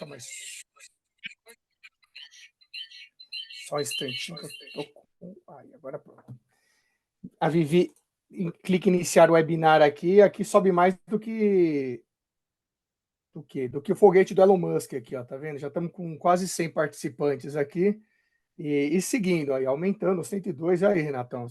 ficar mais... Só um instantinho que eu tô com... Ai, agora pronto. A Vivi clica em iniciar o webinar aqui sobe mais do que o foguete do Elon Musk aqui, ó, tá vendo? Já estamos com quase 100 participantes aqui e seguindo aí, aumentando 102. Aí, Renatão,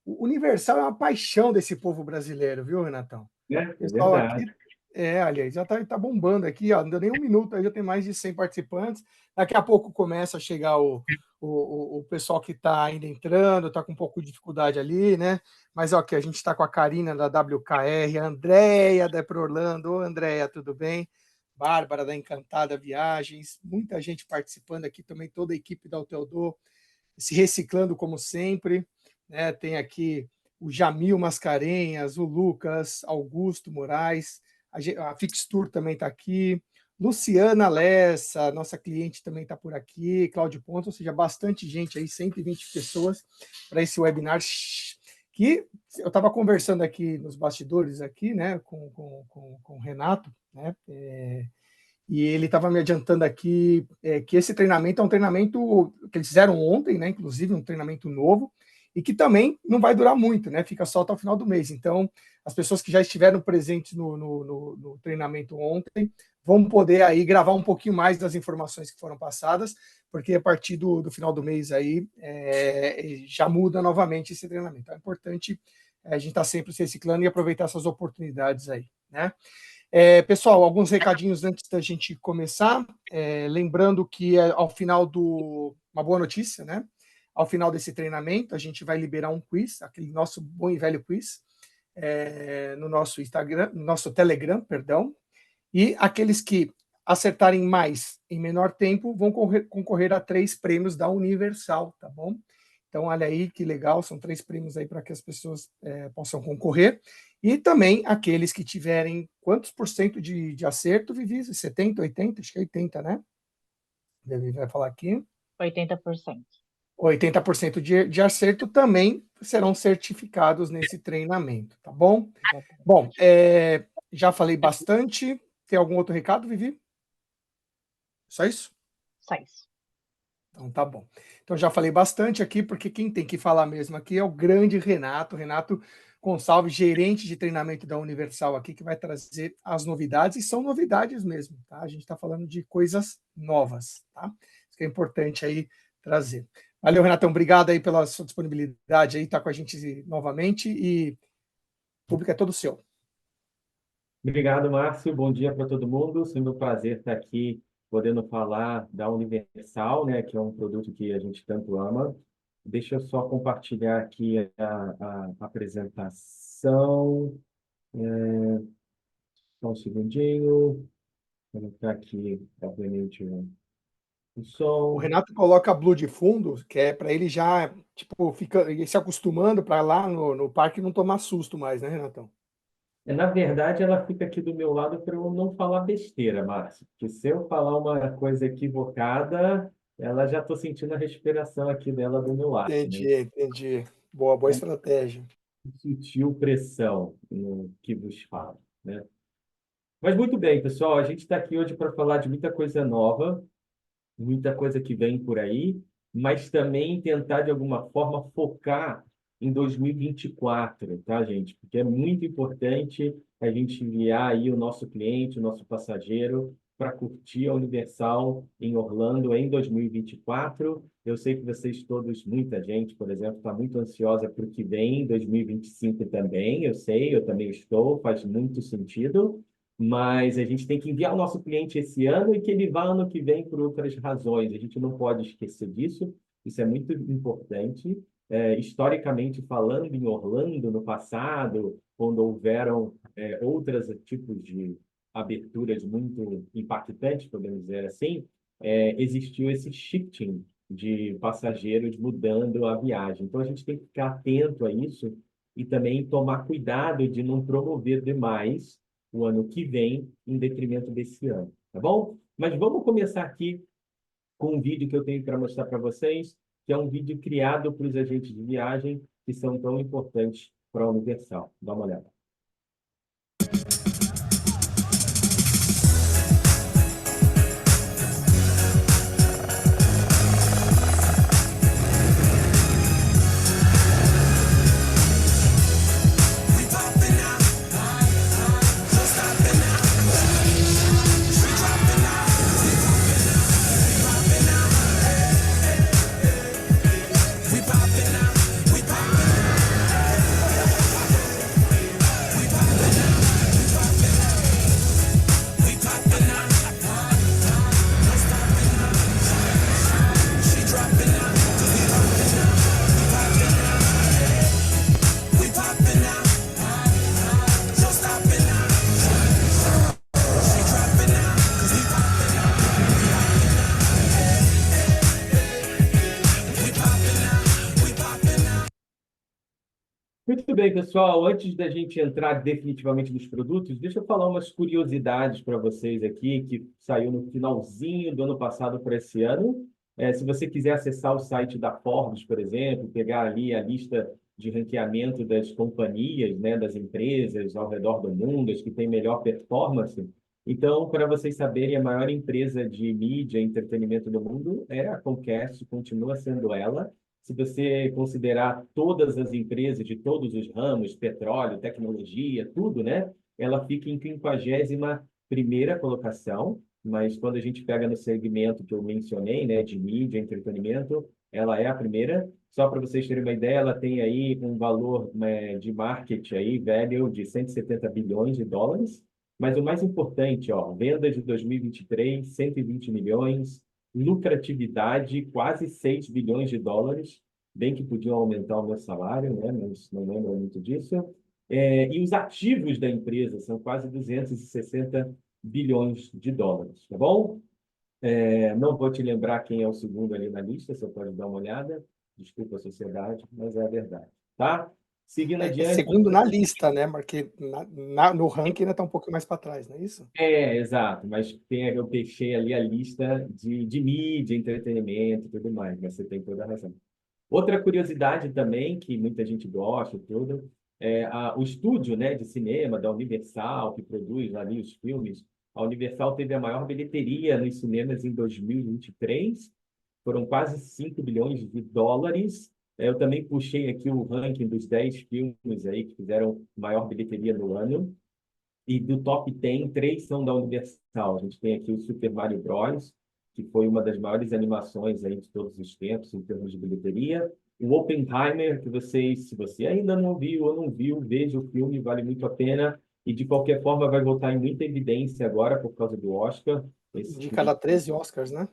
o Universal é uma paixão desse povo brasileiro, viu, Renatão? É Pessoal verdade. aqui, aliás, já tá bombando aqui, ó, não deu nem um minuto, aí já tem mais de 100 participantes. Daqui a pouco começa a chegar o pessoal que está ainda entrando, está com um pouco de dificuldade ali, né? Mas ó, que a gente está com a Karina da WKR, a Andréia da Pro Orlando. Ô, Andréia, tudo bem? Bárbara da Encantada Viagens, muita gente participando aqui também, toda a equipe da Hotel se reciclando como sempre, né? Tem aqui o Jamil Mascarenhas, o Lucas, Augusto Moraes, a Fixtour também está aqui, Luciana Lessa, nossa cliente também está por aqui, Cláudio Ponto, ou seja, bastante gente aí, 120 pessoas para esse webinar, que eu estava conversando aqui nos bastidores aqui, né, com o Renato, né, e ele estava me adiantando aqui que esse treinamento é um treinamento que eles fizeram ontem, né? Inclusive, um treinamento novo, e que também não vai durar muito, né? Fica só até o final do mês. Então, as pessoas que já estiveram presentes no treinamento ontem vão poder aí gravar um pouquinho mais das informações que foram passadas, porque a partir do final do mês aí já muda novamente esse treinamento. Então, é importante a gente estar sempre se reciclando e aproveitar essas oportunidades aí, né? Pessoal, alguns recadinhos antes da gente começar. Lembrando que ao final uma boa notícia, né? Ao final desse treinamento, a gente vai liberar um quiz, aquele nosso bom e velho quiz, no nosso Instagram, no nosso Telegram, perdão. E aqueles que acertarem mais em menor tempo vão concorrer a 3 prêmios da Universal, tá bom? Então, olha aí que legal, são 3 prêmios aí para que as pessoas possam concorrer. E também aqueles que tiverem quantos por cento de acerto, Vivi? 70, 80? Acho que é 80, né? Vivi vai falar aqui. 80%. 80% de acerto também serão certificados nesse treinamento, tá bom? Bom, já falei bastante. Tem algum outro recado, Vivi? Só isso? Só isso. Então tá bom. Então já falei bastante aqui, porque quem tem que falar mesmo aqui é o grande Renato Gonçalves, gerente de treinamento da Universal aqui, que vai trazer as novidades, e são novidades mesmo, tá? A gente está falando de coisas novas, tá? Isso que é importante aí trazer. Valeu, Renatão, obrigado aí pela sua disponibilidade aí, tá com a gente novamente, e o público é todo seu. Obrigado, Márcio. Bom dia para todo mundo. Sendo um prazer estar aqui podendo falar da Universal, né, que é um produto que a gente tanto ama. Deixa eu só compartilhar aqui a apresentação. Só um segundinho. Vou colocar aqui, obviamente, o som. O Renato coloca a Blue de fundo, que é para ele já, tipo, fica se acostumando para lá no parque não tomar susto mais, né, Renatão? Na verdade, ela fica aqui do meu lado para eu não falar besteira, Márcio. Porque se eu falar uma coisa equivocada, ela já estou sentindo a respiração aqui dela do meu lado, né? Entendi. Boa estratégia. Sentiu pressão no que vos falo, né? Mas muito bem, pessoal, a gente está aqui hoje para falar de muita coisa nova, muita coisa que vem por aí, mas também tentar, de alguma forma, focar em 2024, tá, gente? Porque é muito importante a gente enviar aí o nosso cliente, o nosso passageiro, para curtir a Universal em Orlando em 2024. Eu sei que vocês todos, muita gente, por exemplo, está muito ansiosa para o que vem em 2025 também. Eu sei, eu também estou, faz muito sentido. Mas a gente tem que enviar o nosso cliente esse ano e que ele vá ano que vem por outras razões. A gente não pode esquecer disso. Isso é muito importante. Historicamente falando, em Orlando, no passado, quando houveram outros tipos de aberturas muito impactantes, podemos dizer assim, existiu esse shifting de passageiros mudando a viagem. Então, a gente tem que ficar atento a isso e também tomar cuidado de não promover demais o ano que vem em detrimento desse ano, tá bom? Mas vamos começar aqui com um vídeo que eu tenho para mostrar para vocês, que é um vídeo criado para os agentes de viagem que são tão importantes para a Universal. Dá uma olhada. bem, pessoal. Antes da gente entrar definitivamente nos produtos, deixa eu falar umas curiosidades para vocês aqui, que saiu no finalzinho do ano passado para esse ano. Se você quiser acessar o site da Forbes, por exemplo, pegar ali a lista de ranqueamento das companhias, né, das empresas ao redor do mundo, as que têm melhor performance. Então, para vocês saberem, a maior empresa de mídia e entretenimento do mundo é a Comcast, continua sendo ela. Se você considerar todas as empresas de todos os ramos, petróleo, tecnologia, tudo, né? Ela fica em 51ª colocação, mas quando a gente pega no segmento que eu mencionei, né, de mídia, entretenimento, ela é a primeira. Só para vocês terem uma ideia, ela tem aí um valor, né, de market aí, value de 170 bilhões de dólares. Mas o mais importante, ó, vendas de 2023, 120 milhões, lucratividade, quase 6 bilhões de dólares, bem que podiam aumentar o meu salário, né? Mas não lembro muito disso. E os ativos da empresa são quase 260 bilhões de dólares, tá bom? Não vou te lembrar quem é o segundo ali na lista, você pode dar uma olhada. Desculpa a sociedade, mas é a verdade, tá? Seguindo adiante. Segundo na lista, né? Porque no ranking ainda está um pouco mais para trás, não é isso? Exato, mas eu fechei ali a lista de mídia, entretenimento e tudo mais, mas você tem toda a razão. Outra curiosidade também, que muita gente gosta, tudo, o estúdio, né, de cinema da Universal, que produz ali os filmes. A Universal teve a maior bilheteria nos cinemas em 2023, foram quase 5 bilhões de dólares. Eu também puxei aqui o ranking dos 10 filmes aí que fizeram maior bilheteria no ano. E do top 10, 3 são da Universal. A gente tem aqui o Super Mario Bros., que foi uma das maiores animações aí de todos os tempos em termos de bilheteria. O Oppenheimer, que vocês, se você ainda não viu ou não viu, veja o filme, vale muito a pena. E de qualquer forma vai voltar em muita evidência agora por causa do Oscar. De cada 13 Oscars, né?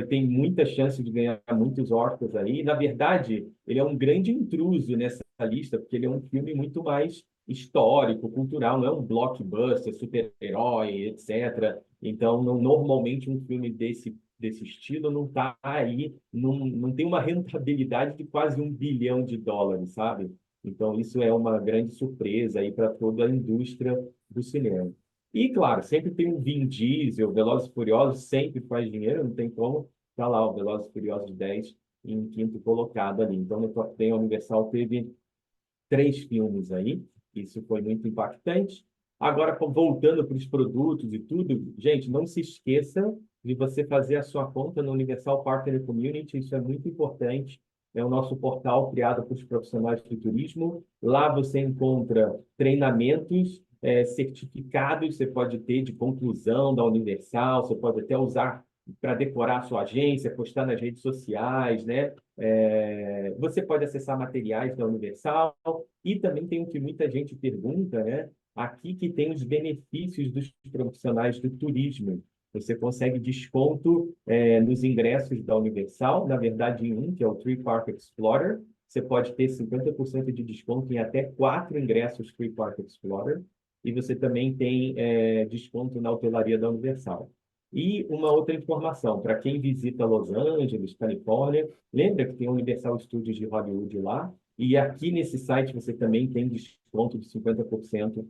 Tem muita chance de ganhar muitos Oscars aí. Na verdade, ele é um grande intruso nessa lista, porque ele é um filme muito mais histórico, cultural, não é um blockbuster, super-herói, etc. Então, normalmente um filme desse estilo não está aí, não tem uma rentabilidade de quase 1 bilhão de dólares, sabe? Então, isso é uma grande surpresa aí para toda a indústria do cinema. E, claro, sempre tem um Vin Diesel, Velozes e Furiosos sempre faz dinheiro, não tem como. Tá lá o Velozes e Furiosos 10 em quinto colocado ali. Então, no top 10, a Universal teve 3 filmes aí. Isso foi muito impactante. Agora, voltando para os produtos e tudo, gente, não se esqueça de você fazer a sua conta no Universal Partner Community. Isso é muito importante. É o nosso portal criado para os profissionais de turismo. Lá você encontra treinamentos, certificados, você pode ter de conclusão da Universal, você pode até usar para decorar a sua agência, postar nas redes sociais, né? Você pode acessar materiais da Universal e também tem o que muita gente pergunta, né? Aqui que tem os benefícios dos profissionais do turismo. Você consegue desconto nos ingressos da Universal, na verdade em um, que é o Tree Park Explorer. Você pode ter 50% de desconto em até 4 ingressos Tree Park Explorer. E você também tem desconto na hotelaria da Universal. E uma outra informação, para quem visita Los Angeles, Califórnia, lembra que tem o Universal Studios de Hollywood lá? E aqui nesse site você também tem desconto de 50%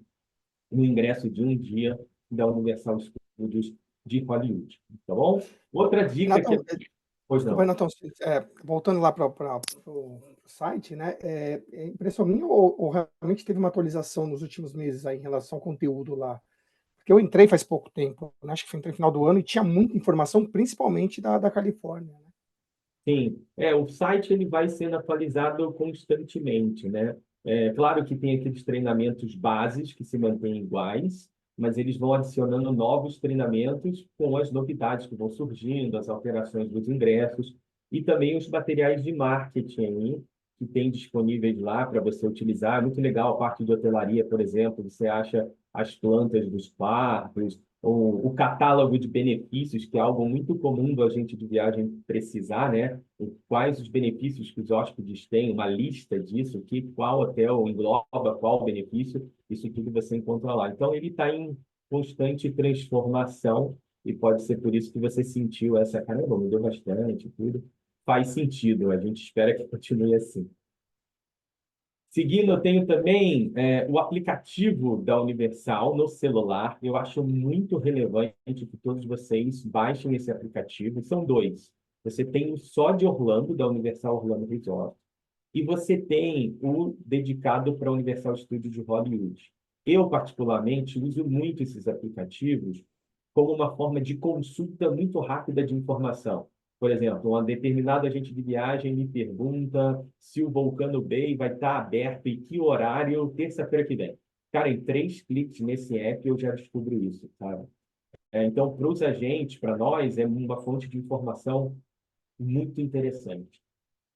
no ingresso de um dia da Universal Studios de Hollywood, tá bom? Outra dica que... Renatão, Pois desculpa, não. Renatão, voltando lá para o site, né? É impressão minha ou realmente teve uma atualização nos últimos meses aí em relação ao conteúdo lá? Porque eu entrei faz pouco tempo, né? Acho que foi no final do ano e tinha muita informação, principalmente da Califórnia, né? Sim, o site ele vai sendo atualizado constantemente, né? Claro que tem aqueles treinamentos bases que se mantêm iguais, mas eles vão adicionando novos treinamentos com as novidades que vão surgindo, as alterações dos ingressos e também os materiais de marketing aí, que tem disponíveis lá para você utilizar. É muito legal a parte de hotelaria, por exemplo, você acha as plantas dos quartos, o catálogo de benefícios, que é algo muito comum do agente de viagem precisar, né? Quais os benefícios que os hóspedes têm, uma lista disso, qual hotel engloba qual benefício, isso tudo você encontra lá. Então, ele está em constante transformação e pode ser por isso que você sentiu essa, caramba, mudou bastante, tudo. Faz sentido, a gente espera que continue assim. Seguindo, eu tenho também o aplicativo da Universal no celular. Eu acho muito relevante que todos vocês baixem esse aplicativo. São dois. Você tem o só de Orlando, da Universal Orlando Resort, e você tem o dedicado para a Universal Studios de Hollywood. Eu, particularmente, uso muito esses aplicativos como uma forma de consulta muito rápida de informação. Por exemplo, uma determinada agente de viagem me pergunta se o Volcano Bay vai estar aberto e que horário terça-feira que vem. Cara, em 3 cliques nesse app eu já descubro isso, sabe? Então, para os agentes, para nós, é uma fonte de informação muito interessante.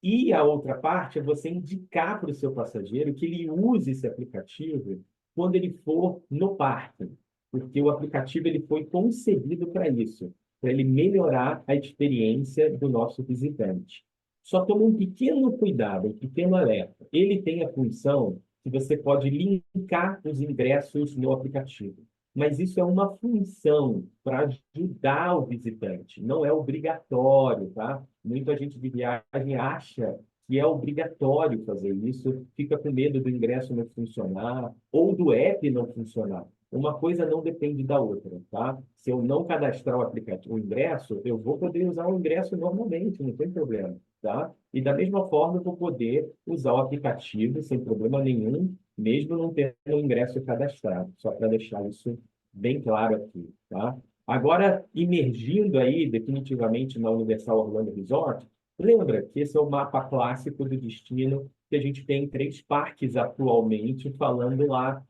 E a outra parte é você indicar para o seu passageiro que ele use esse aplicativo quando ele for no parque, porque o aplicativo ele foi concebido para isso, para ele melhorar a experiência do nosso visitante. Só toma um pequeno cuidado, um pequeno alerta. Ele tem a função que você pode linkar os ingressos no aplicativo. Mas isso é uma função para ajudar o visitante, não é obrigatório, tá? Muita gente de viagem acha que é obrigatório fazer isso, fica com medo do ingresso não funcionar ou do app não funcionar. Uma coisa não depende da outra, tá? Se eu não cadastrar o aplicativo, o ingresso, eu vou poder usar o ingresso normalmente, não tem problema, tá? E da mesma forma, eu vou poder usar o aplicativo sem problema nenhum, mesmo não tendo o ingresso cadastrado, só para deixar isso bem claro aqui, tá? Agora, imergindo aí definitivamente na Universal Orlando Resort, lembra que esse é o mapa clássico do destino, que a gente tem 3 parques atualmente falando lá.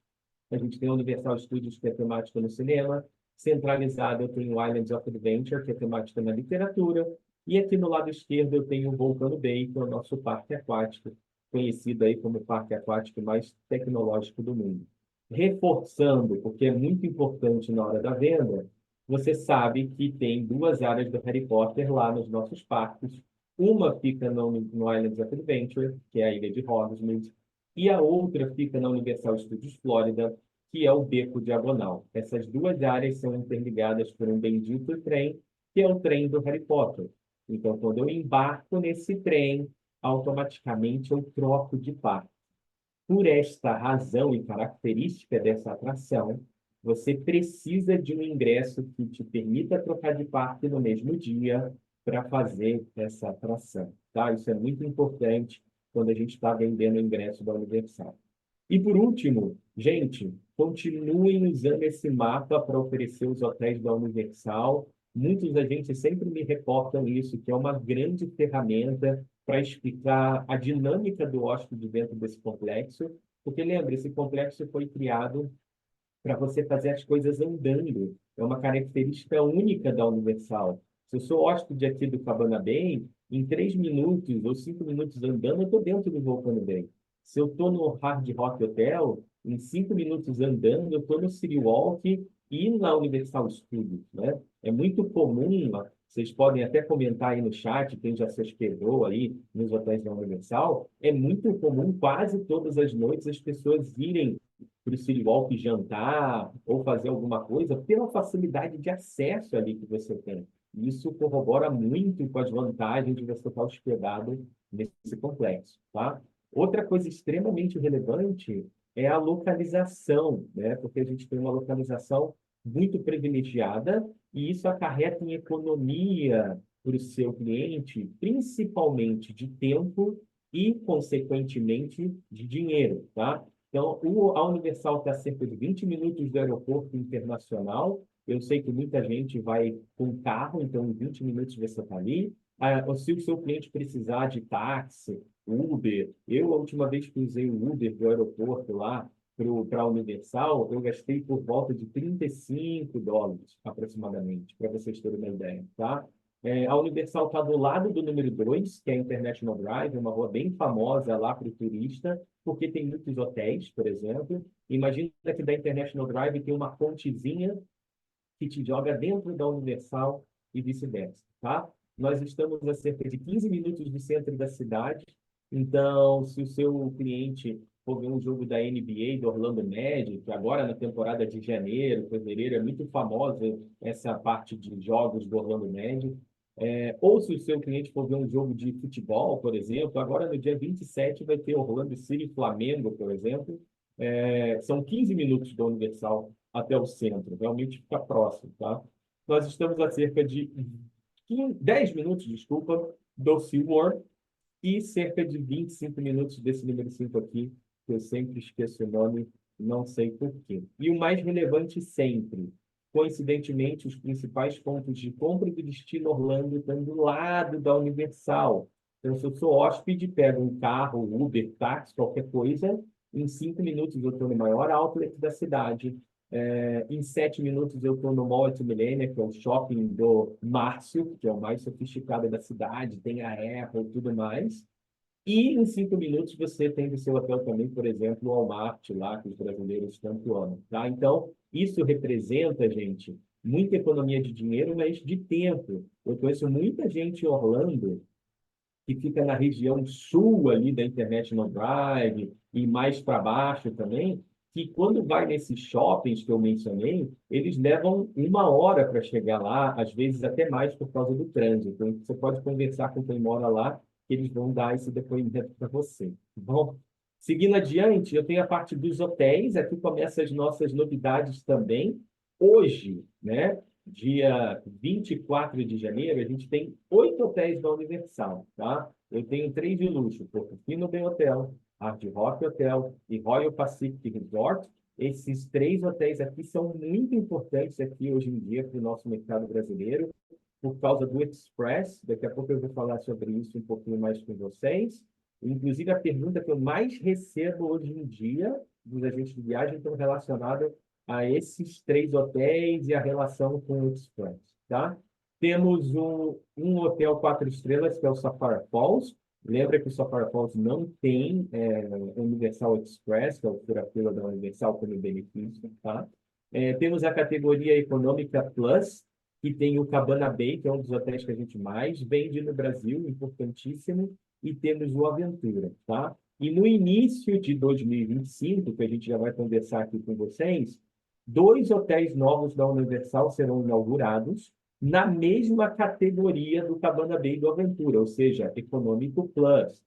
A gente tem a Universal Studios, que é temática no cinema. Centralizado, eu tenho o Islands of Adventure, que é temática na literatura. E aqui no lado esquerdo eu tenho o Volcano Bay, que é o nosso parque aquático, conhecido aí como o parque aquático mais tecnológico do mundo. Reforçando, porque é muito importante na hora da venda, você sabe que tem 2 áreas do Harry Potter lá nos nossos parques. Uma fica no Islands of Adventure, que é a ilha de Hogsmeade, e a outra fica na Universal Studios Florida, que é o Beco Diagonal. Essas 2 áreas são interligadas por um bendito trem, que é o trem do Harry Potter. Então, quando eu embarco nesse trem, automaticamente eu troco de parque. Por esta razão e característica dessa atração, você precisa de um ingresso que te permita trocar de parque no mesmo dia para fazer essa atração, tá? Isso é muito importante quando a gente está vendendo o ingresso da Universal. E por último, gente, continuem usando esse mapa para oferecer os hotéis da Universal. Muitos agentes sempre me reportam isso, que é uma grande ferramenta para explicar a dinâmica do hóspede dentro desse complexo. Porque lembra, esse complexo foi criado para você fazer as coisas andando. É uma característica única da Universal. Se eu sou hóspede aqui do Cabana Bay, em 3 minutos ou 5 minutos andando, eu estou dentro do Volcano Bay. Se eu estou no Hard Rock Hotel, em 5 minutos andando, eu estou no City Walk e na Universal Studios, né? É muito comum, vocês podem até comentar aí no chat, quem já se hospedou aí nos hotéis da Universal, é muito comum quase todas as noites as pessoas irem para o City Walk jantar ou fazer alguma coisa pela facilidade de acesso ali que você tem. Isso corrobora muito com as vantagens de você estar hospedado nesse complexo, tá? Outra coisa extremamente relevante é a localização, né? Porque a gente tem uma localização muito privilegiada e isso acarreta em economia para o seu cliente, principalmente de tempo e, consequentemente, de dinheiro, tá? Então, a Universal está a cerca de 20 minutos do aeroporto internacional. Eu sei que muita gente vai com carro, então em 20 minutos você está ali. Se o seu cliente precisar de táxi, Uber, eu a última vez que usei o Uber do aeroporto lá para a Universal, eu gastei por volta de US$ 35 aproximadamente, para vocês terem uma ideia, tá? A Universal está do lado do número 2, que é a International Drive, uma rua bem famosa lá para o turista, porque tem muitos hotéis, por exemplo. Imagina que da International Drive tem uma pontezinha que te joga dentro da Universal e vice-versa, tá? Nós estamos a cerca de 15 minutos do centro da cidade, então, se o seu cliente for ver um jogo da NBA, do Orlando Magic, agora na temporada de janeiro, fevereiro, é muito famosa essa parte de jogos do Orlando Magic, Ou se o seu cliente for ver um jogo de futebol, por exemplo, agora no dia 27 vai ter Orlando City e Flamengo, por exemplo. São 15 minutos da Universal até o centro, realmente fica próximo, tá? Nós estamos a cerca de 10 minutos, desculpa, do SeaWorld e cerca de 25 minutos desse número 5 aqui, que eu sempre esqueço o nome, não sei por quê. E o mais relevante sempre, coincidentemente, os principais pontos de compra do destino Orlando estão do lado da Universal. Então, se eu sou hóspede, pego um carro, Uber, táxi, qualquer coisa, em 5 minutos eu estou no maior outlet da cidade. Em 7 minutos eu estou no Mall at Millennium, que é o shopping do Márcio, que é o mais sofisticado da cidade, tem a Apple e tudo mais. E em 5 minutos você tem do seu hotel também, por exemplo, o Walmart lá, que os brasileiros tanto amam, tá? Então, isso representa, gente, muita economia de dinheiro, mas de tempo. Eu conheço muita gente em Orlando que fica na região sul ali da International Drive e mais para baixo também, que quando vai nesses shoppings que eu mencionei, eles levam 1 hora para chegar lá, às vezes até mais por causa do trânsito. Então, você pode conversar com quem mora lá, que eles vão dar esse depoimento para você. Bom, seguindo adiante, eu tenho a parte dos hotéis, aqui começam as nossas novidades também. Hoje, né? Dia 24 de janeiro, a gente tem 8 hotéis da Universal, tá? Eu tenho 3 de luxo, Portofino Bay Hotel, Hard Rock Hotel e Royal Pacific Resort. Esses 3 hotéis aqui são muito importantes aqui hoje em dia para o nosso mercado brasileiro, por causa do Express. Daqui a pouco eu vou falar sobre isso um pouquinho mais com vocês. Inclusive, a pergunta que eu mais recebo hoje em dia dos agentes de viagem estão relacionada a esses 3 hotéis e a relação com o Express, tá? Temos um hotel 4 estrelas, que é o Sapphire Falls. Lembra que o Sapphire Falls não tem Universal Express, que é o fura-fila da Universal como benefício, tá? Temos a categoria Econômica Plus, que tem o Cabana Bay, que é um dos hotéis que a gente mais vende no Brasil, importantíssimo, e temos o Aventura, tá? E no início de 2025, que a gente já vai conversar aqui com vocês, 2 hotéis novos da Universal serão inaugurados na mesma categoria do Cabana Bay do Aventura, ou seja, Econômico Plus.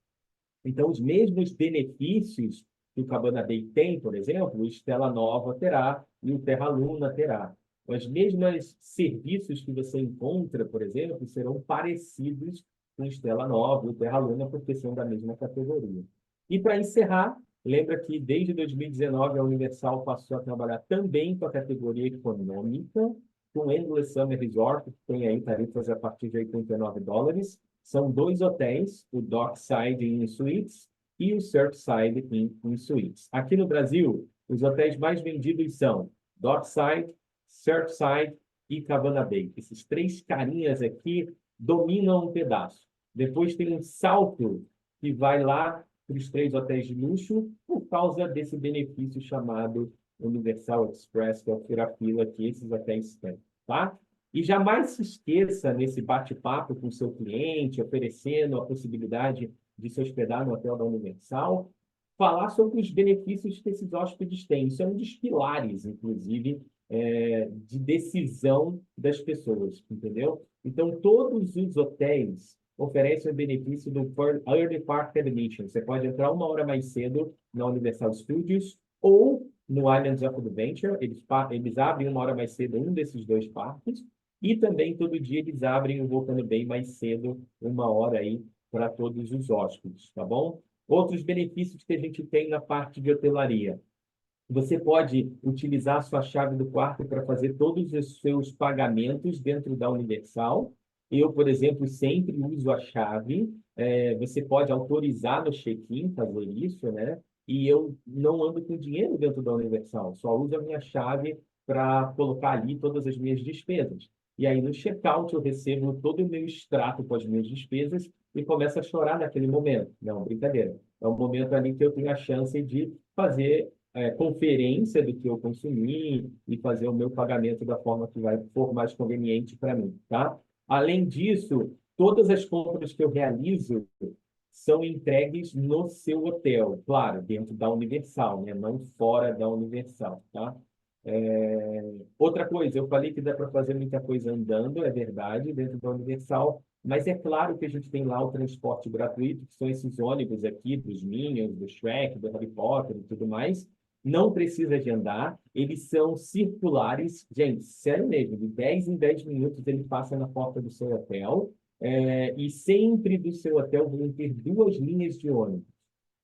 Então, os mesmos benefícios que o Cabana Bay tem, por exemplo, o Stella Nova terá e o Terra Luna terá. Os mesmos serviços que você encontra, por exemplo, serão parecidos com o Stella Nova e o Terra Luna, porque são da mesma categoria. E para encerrar, lembra que desde 2019 a Universal passou a trabalhar também com a categoria econômica, com o Endless Summer Resort, que tem aí tarifas a partir de $89. São 2 hotéis, o Dockside Inn Suites e o Surfside Inn Suites. Aqui no Brasil, os hotéis mais vendidos são Dockside, Surfside e Cabana Bay. Esses 3 carinhas aqui dominam um pedaço. Depois tem um salto que vai lá para os 3 hotéis de luxo por causa desse benefício chamado Universal Express, que é o fura-fila que esses hotéis têm, tá? E jamais se esqueça, nesse bate-papo com o seu cliente, oferecendo a possibilidade de se hospedar no hotel da Universal, falar sobre os benefícios que esses hóspedes têm. Isso é um dos pilares, inclusive, de decisão das pessoas, entendeu? Então, todos os hotéis oferecem o benefício do Early Park Admission. Você pode entrar 1 hora mais cedo na Universal Studios ou no Islands of Adventure. Eles abrem 1 hora mais cedo um desses 2 parques. E também, todo dia, eles abrem o Volcano Bay mais cedo, 1 hora aí, para todos os hóspedes, tá bom? Outros benefícios que a gente tem na parte de hotelaria. Você pode utilizar a sua chave do quarto para fazer todos os seus pagamentos dentro da Universal. Eu, por exemplo, sempre uso a chave. Você pode autorizar no check-in fazer isso, né? E eu não ando com dinheiro dentro da Universal, só uso a minha chave para colocar ali todas as minhas despesas. E aí, no check-out, eu recebo todo o meu extrato com as minhas despesas e começo a chorar naquele momento. Não, brincadeira. É um momento ali que eu tenho a chance de fazer conferência do que eu consumi e fazer o meu pagamento da forma que for mais conveniente para mim, tá? Além disso, todas as compras que eu realizo são entregues no seu hotel, claro, dentro da Universal, né? Não fora da Universal, tá? Outra coisa, eu falei que dá para fazer muita coisa andando, é verdade, dentro da Universal, mas é claro que a gente tem lá o transporte gratuito, que são esses ônibus aqui, dos Minions, do Shrek, do Harry Potter e tudo mais. Não precisa de andar, eles são circulares. Gente, sério mesmo, de 10 em 10 minutos ele passa na porta do seu hotel, e sempre do seu hotel vão ter duas linhas de ônibus.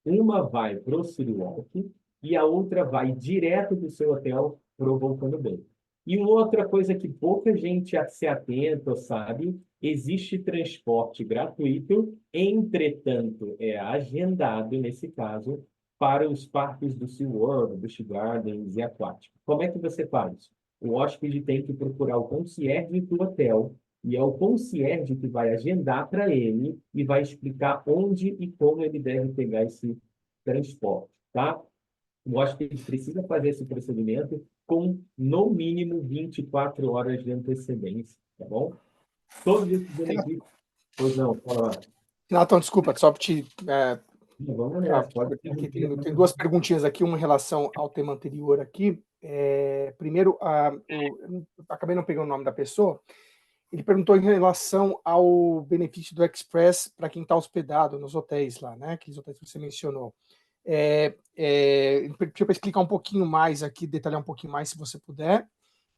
Uma vai para o City Walk e a outra vai direto do seu hotel para o Volcano Bay. E uma outra coisa que pouca gente se atenta ou sabe, existe transporte gratuito, entretanto, é agendado, nesse caso, para os parques do SeaWorld, Busch Gardens e Aquático. Como é que você faz? O hóspede tem que procurar o concierge do hotel, e é o concierge que vai agendar para ele e vai explicar onde e como ele deve pegar esse transporte, tá? O hóspede precisa fazer esse procedimento com, no mínimo, 24 horas de antecedência, tá bom? Todos esses benefícios... Pois não, fala lá. Renato, desculpa, só para te Vamos nessa, pode aqui perguntar. tem duas perguntinhas aqui, uma em relação ao tema anterior aqui. Primeiro, eu acabei não pegando o nome da pessoa. Ele perguntou em relação ao benefício do Express para quem está hospedado nos hotéis lá, né? Aqueles hotéis que você mencionou. Deixa eu explicar um pouquinho mais aqui, detalhar um pouquinho mais, se você puder.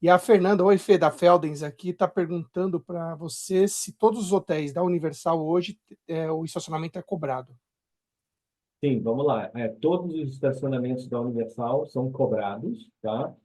E a Fernanda, oi Fê, da Feldens aqui, está perguntando para você se todos os hotéis da Universal hoje o estacionamento é cobrado. Sim, vamos lá. Todos os estacionamentos da Universal são cobrados, tá?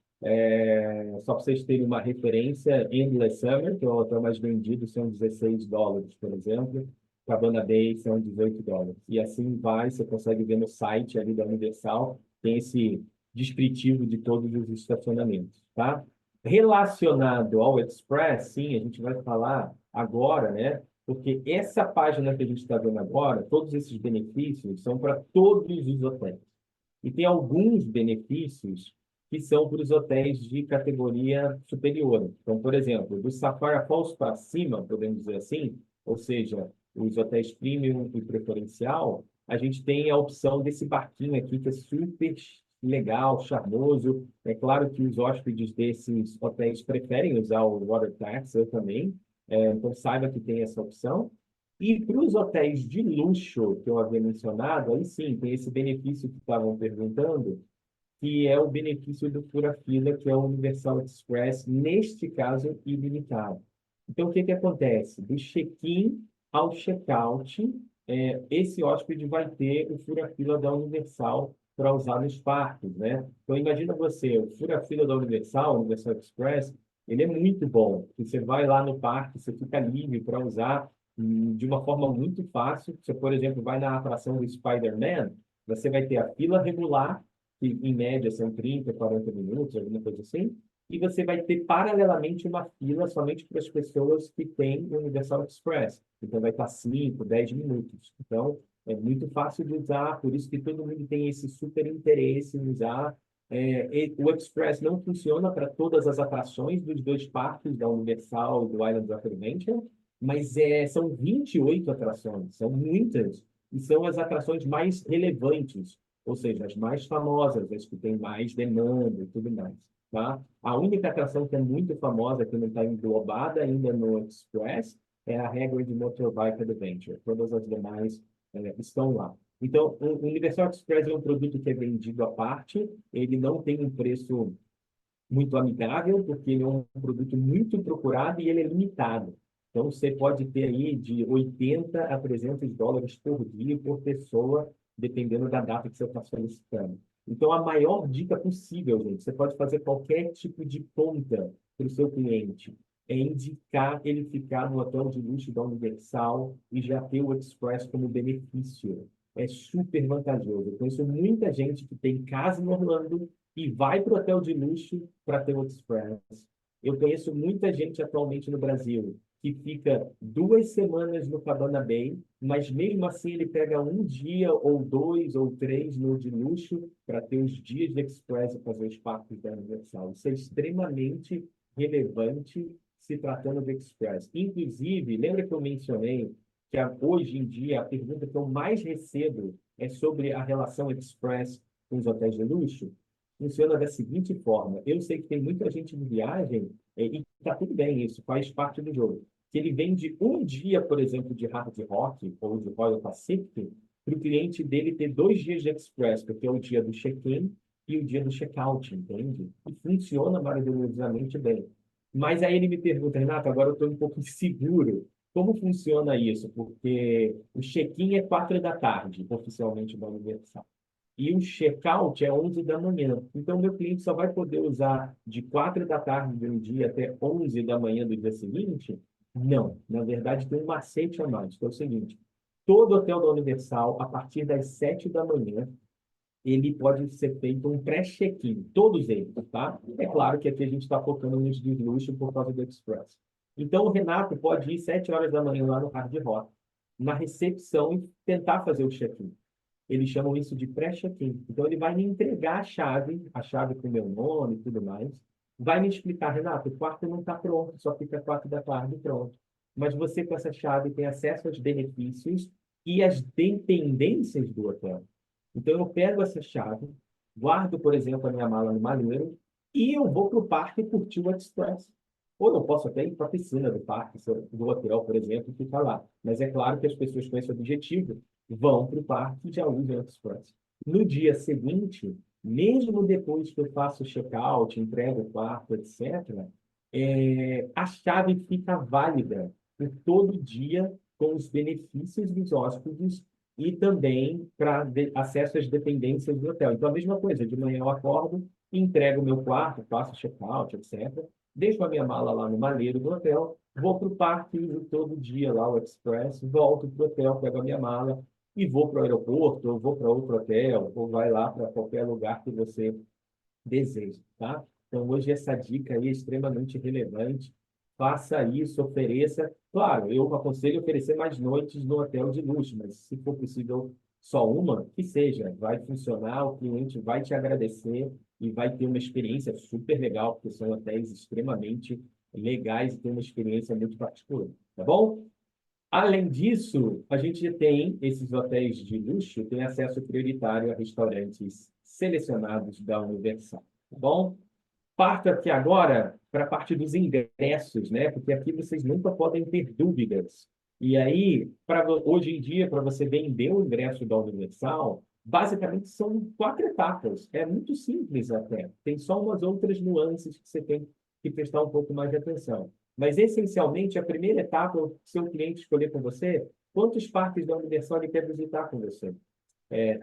Só para vocês terem uma referência, Endless Summer, que é o hotel mais vendido, são $16, por exemplo. Cabana Bay são $18. E assim vai, você consegue ver no site ali da Universal, tem esse descritivo de todos os estacionamentos, tá? Relacionado ao Express, sim, a gente vai falar agora, né? Porque essa página que a gente está vendo agora, todos esses benefícios são para todos os hotéis. E tem alguns benefícios que são para os hotéis de categoria superior. Então, por exemplo, do Sapphire Falls para cima, podemos dizer assim, ou seja, os hotéis premium e preferencial, a gente tem a opção desse barquinho aqui, que é super legal, charmoso. É claro que os hóspedes desses hotéis preferem usar o Water Taxi, eu também. Então, saiba que tem essa opção. E para os hotéis de luxo que eu havia mencionado, aí sim, tem esse benefício que estavam perguntando, que é o benefício do fura-fila, que é o Universal Express, neste caso, ilimitado. Então, o que que acontece? Do check-in ao check-out, esse hóspede vai ter o fura-fila da Universal para usar nos parques, né? Então, imagina você, o fura-fila da Universal, Universal Express, ele é muito bom. Você vai lá no parque, você fica livre para usar de uma forma muito fácil. Você, por exemplo, vai na atração do Spider-Man, você vai ter a fila regular, que em média são 30, 40 minutos, alguma coisa assim, e você vai ter paralelamente uma fila somente para as pessoas que têm o Universal Express. Então vai estar 5, 10 minutos. Então é muito fácil de usar, por isso que todo mundo tem esse super interesse em usar. O Express não funciona para todas as atrações dos dois parques, da Universal e do Islands of Adventure, mas são 28 atrações, são muitas, e são as atrações mais relevantes, ou seja, as mais famosas, as que têm mais demanda e tudo mais, tá? A única atração que é muito famosa, que não está englobada ainda no Express, é a Hagrid Motorbike Adventure. Todas as demais estão lá. Então, o Universal Express é um produto que é vendido à parte, ele não tem um preço muito amigável, porque ele é um produto muito procurado e ele é limitado. Então, você pode ter aí de 80 a $300 por dia, por pessoa, dependendo da data que você está solicitando. Então, a maior dica possível, gente, você pode fazer qualquer tipo de conta para o seu cliente, é indicar ele ficar no hotel de luxo da Universal e já ter o Express como benefício. É super vantajoso. Eu conheço muita gente que tem casa em Orlando e vai para o hotel de luxo para ter o Express. Eu conheço muita gente atualmente no Brasil que fica 2 semanas no Cabana Bay, mas mesmo assim ele pega um dia ou 2 ou 3 no de luxo para ter os dias de Express e fazer os parques da Universal. Isso é extremamente relevante se tratando de Express. Inclusive, lembra que eu mencionei que hoje em dia a pergunta que eu mais recebo é sobre a relação Express com os hotéis de luxo? funciona da seguinte forma. Eu sei que tem muita gente de viagem, e está tudo bem, isso faz parte do jogo. Que ele vende um dia, por exemplo, de Hard Rock ou de Royal Pacific, para o cliente dele ter 2 dias de Express, porque é o dia do check-in e o dia do check-out, entende? E funciona maravilhosamente bem. Mas aí ele me pergunta, Renato, agora eu estou um pouco inseguro. Como funciona isso? Porque o check-in é 4 da tarde, oficialmente da Universal. E o check-out é 11 da manhã. Então, meu cliente só vai poder usar de 4 da tarde de um dia até 11 da manhã do dia seguinte? Não. Na verdade, tem um macete a mais, que é o seguinte. Todo hotel da Universal, a partir das 7 da manhã, ele pode ser feito um pré-check-in, todos eles, tá? É claro que aqui a gente está focando nos de luxo por causa do Express. Então, o Renato pode ir 7 horas da manhã lá no Hard Rock, na recepção e tentar fazer o check-in. Eles chamam isso de pré-check-in. Então, ele vai me entregar a chave com o meu nome e tudo mais. Vai me explicar, Renato, o quarto não está pronto, só fica 4 da tarde pronto. Mas você, com essa chave, tem acesso aos benefícios e às dependências do hotel. Então, eu pego essa chave, guardo, por exemplo, a minha mala no maleiro e eu vou para o parque curtir o Express. Ou eu posso até ir para a piscina do parque, do hotel, por exemplo, e ficar lá. Mas é claro que as pessoas com esse objetivo vão para o parque e já usam o Express. No dia seguinte, mesmo depois que eu faço o check-out, entrego o quarto, etc., a chave fica válida por todo dia com os benefícios dos hóspedes e também para acesso às dependências do hotel. Então, a mesma coisa, de manhã eu acordo, entrego o meu quarto, faço check-out, etc., deixo a minha mala lá no maleiro do hotel, vou para o parque, uso todo dia lá o Express, volto para o hotel, pego a minha mala e vou para o aeroporto, ou vou para outro hotel, ou vai lá para qualquer lugar que você deseja, tá? Então, hoje essa dica aí é extremamente relevante. Faça isso, ofereça. Claro, eu aconselho oferecer mais noites no hotel de luxo, mas se for possível só uma, que seja. Vai funcionar, o cliente vai te agradecer e vai ter uma experiência super legal, porque são hotéis extremamente legais e tem uma experiência muito particular, tá bom? Além disso, a gente tem esses hotéis de luxo, tem acesso prioritário a restaurantes selecionados da Universal, tá bom? Parto aqui agora para a parte dos ingressos, né? Porque aqui vocês nunca podem ter dúvidas. E aí, hoje em dia, para você vender o ingresso da Universal, basicamente são 4 etapas. É muito simples até. Tem só umas outras nuances que você tem que prestar um pouco mais de atenção. Mas, essencialmente, a primeira etapa é o seu cliente escolher com você quantos parques da Universal ele quer visitar com você.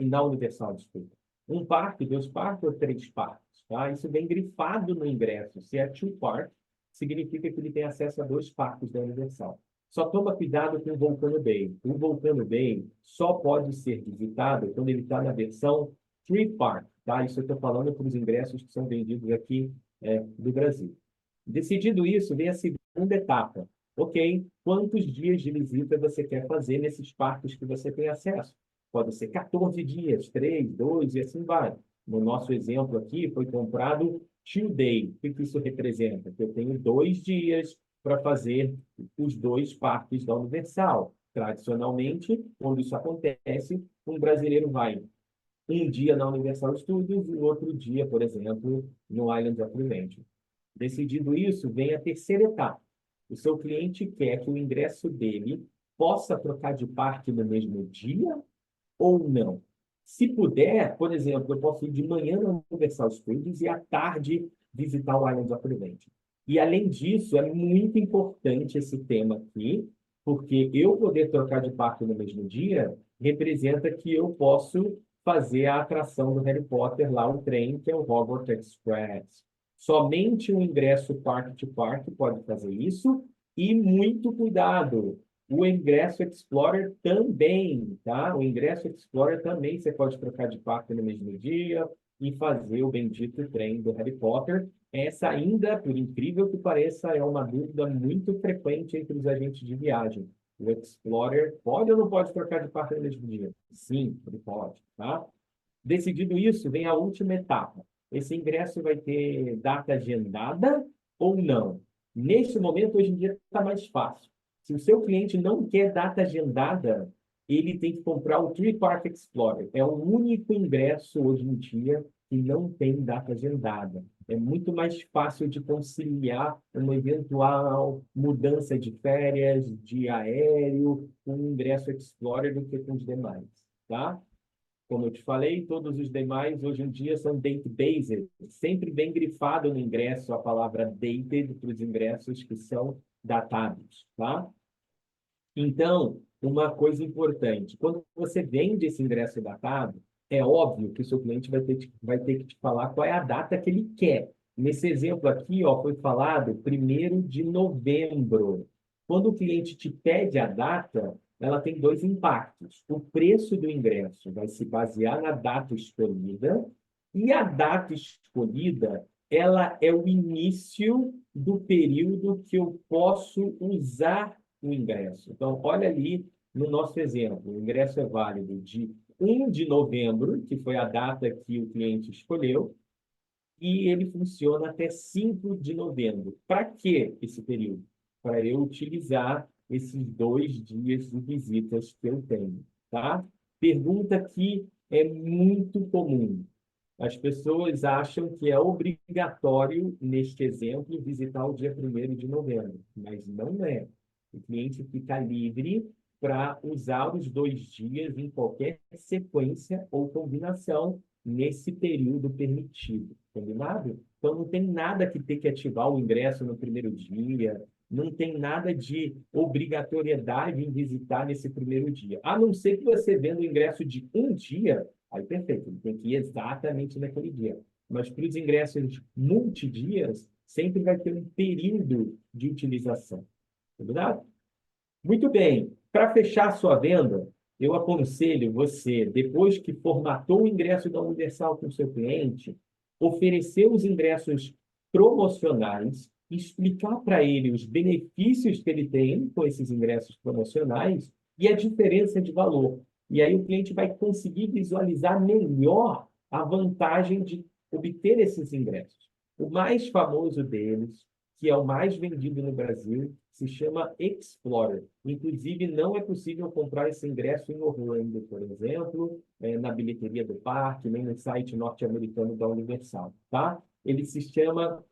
Na Universal, desculpa. Um parque, 2 parques ou 3 parques, tá? Isso vem grifado no ingresso. Se é two park, significa que ele tem acesso a 2 parques da Universal. Só toma cuidado com o Volcano Bay. O Volcano Bay só pode ser visitado quando ele está na versão three park, tá? Isso eu estou falando para os ingressos que são vendidos aqui do Brasil. Decidido isso, vem a segunda etapa. Ok, quantos dias de visita você quer fazer nesses parques que você tem acesso? Pode ser 14 dias, 3, 2 e assim vai. No nosso exemplo aqui, foi comprado two day. O que isso representa? Que eu tenho 2 dias para fazer os 2 parques da Universal. Tradicionalmente, quando isso acontece, um brasileiro vai um dia na Universal Studios e outro dia, por exemplo, no Island of Adventure. Decidido isso, vem a terceira etapa. O seu cliente quer que o ingresso dele possa trocar de parque no mesmo dia ou não. Se puder, por exemplo, eu posso ir de manhã no Universal Studios e à tarde visitar o Islands of Adventure. E, além disso, é muito importante esse tema aqui, porque eu poder trocar de parque no mesmo dia representa que eu posso fazer a atração do Harry Potter lá, o trem, que é o Hogwarts Express. Somente o ingresso Park to Park pode fazer isso, e muito cuidado, o ingresso Explorer também, tá? O ingresso Explorer também você pode trocar de parque no mesmo dia e fazer o bendito trem do Harry Potter. Essa ainda, por incrível que pareça, é uma dúvida muito frequente entre os agentes de viagem. O Explorer pode ou não pode trocar de parque no mesmo dia? Sim, ele pode, tá? Decidido isso, vem a última etapa. Esse ingresso vai ter data agendada ou não? Nesse momento, hoje em dia, está mais fácil. Se o seu cliente não quer data agendada, ele tem que comprar o Three Park Explorer. É o único ingresso hoje em dia que não tem data agendada. É muito mais fácil de conciliar uma eventual mudança de férias, de aéreo, com o ingresso Explorer do que com os demais, tá? Como eu te falei, todos os demais hoje em dia são date-based. Sempre bem grifado no ingresso a palavra dated para os ingressos que são datados, tá? Então, uma coisa importante, quando você vende esse ingresso datado, é óbvio que o seu cliente vai ter que te falar qual é a data que ele quer. Nesse exemplo aqui, ó, foi falado 1º de novembro. Quando o cliente te pede a data, ela tem dois impactos. O preço do ingresso vai se basear na data escolhida, e a data escolhida, ela é o início do período que eu posso usar o ingresso. Então, olha ali no nosso exemplo, o ingresso é válido de 1 de novembro, que foi a data que o cliente escolheu, e ele funciona até 5 de novembro. Para que esse período? Para eu utilizar esses 2 dias de visitas que eu tenho, tá? Pergunta que é muito comum. As pessoas acham que é obrigatório, neste exemplo, visitar o dia 1º de novembro, mas não é. O cliente fica livre para usar os 2 dias em qualquer sequência ou combinação nesse período permitido. Combinado? Então, não tem nada que ter que ativar o ingresso no primeiro dia, não tem nada de obrigatoriedade em visitar nesse primeiro dia. A não ser que você venda o ingresso de um dia, aí perfeito, ele tem que ir exatamente naquele dia. Mas para os ingressos multidias, sempre vai ter um período de utilização. Combinado? Muito bem. Para fechar a sua venda, eu aconselho você, depois que formatou o ingresso da Universal com o seu cliente, oferecer os ingressos promocionais, explicar para ele os benefícios que ele tem com esses ingressos promocionais e a diferença de valor. E aí o cliente vai conseguir visualizar melhor a vantagem de obter esses ingressos. O mais famoso deles, que é o mais vendido no Brasil, se chama Explorer. Inclusive, não é possível comprar esse ingresso em Orlando, por exemplo, na bilheteria do parque, nem no site norte-americano da Universal, tá? Ele se chama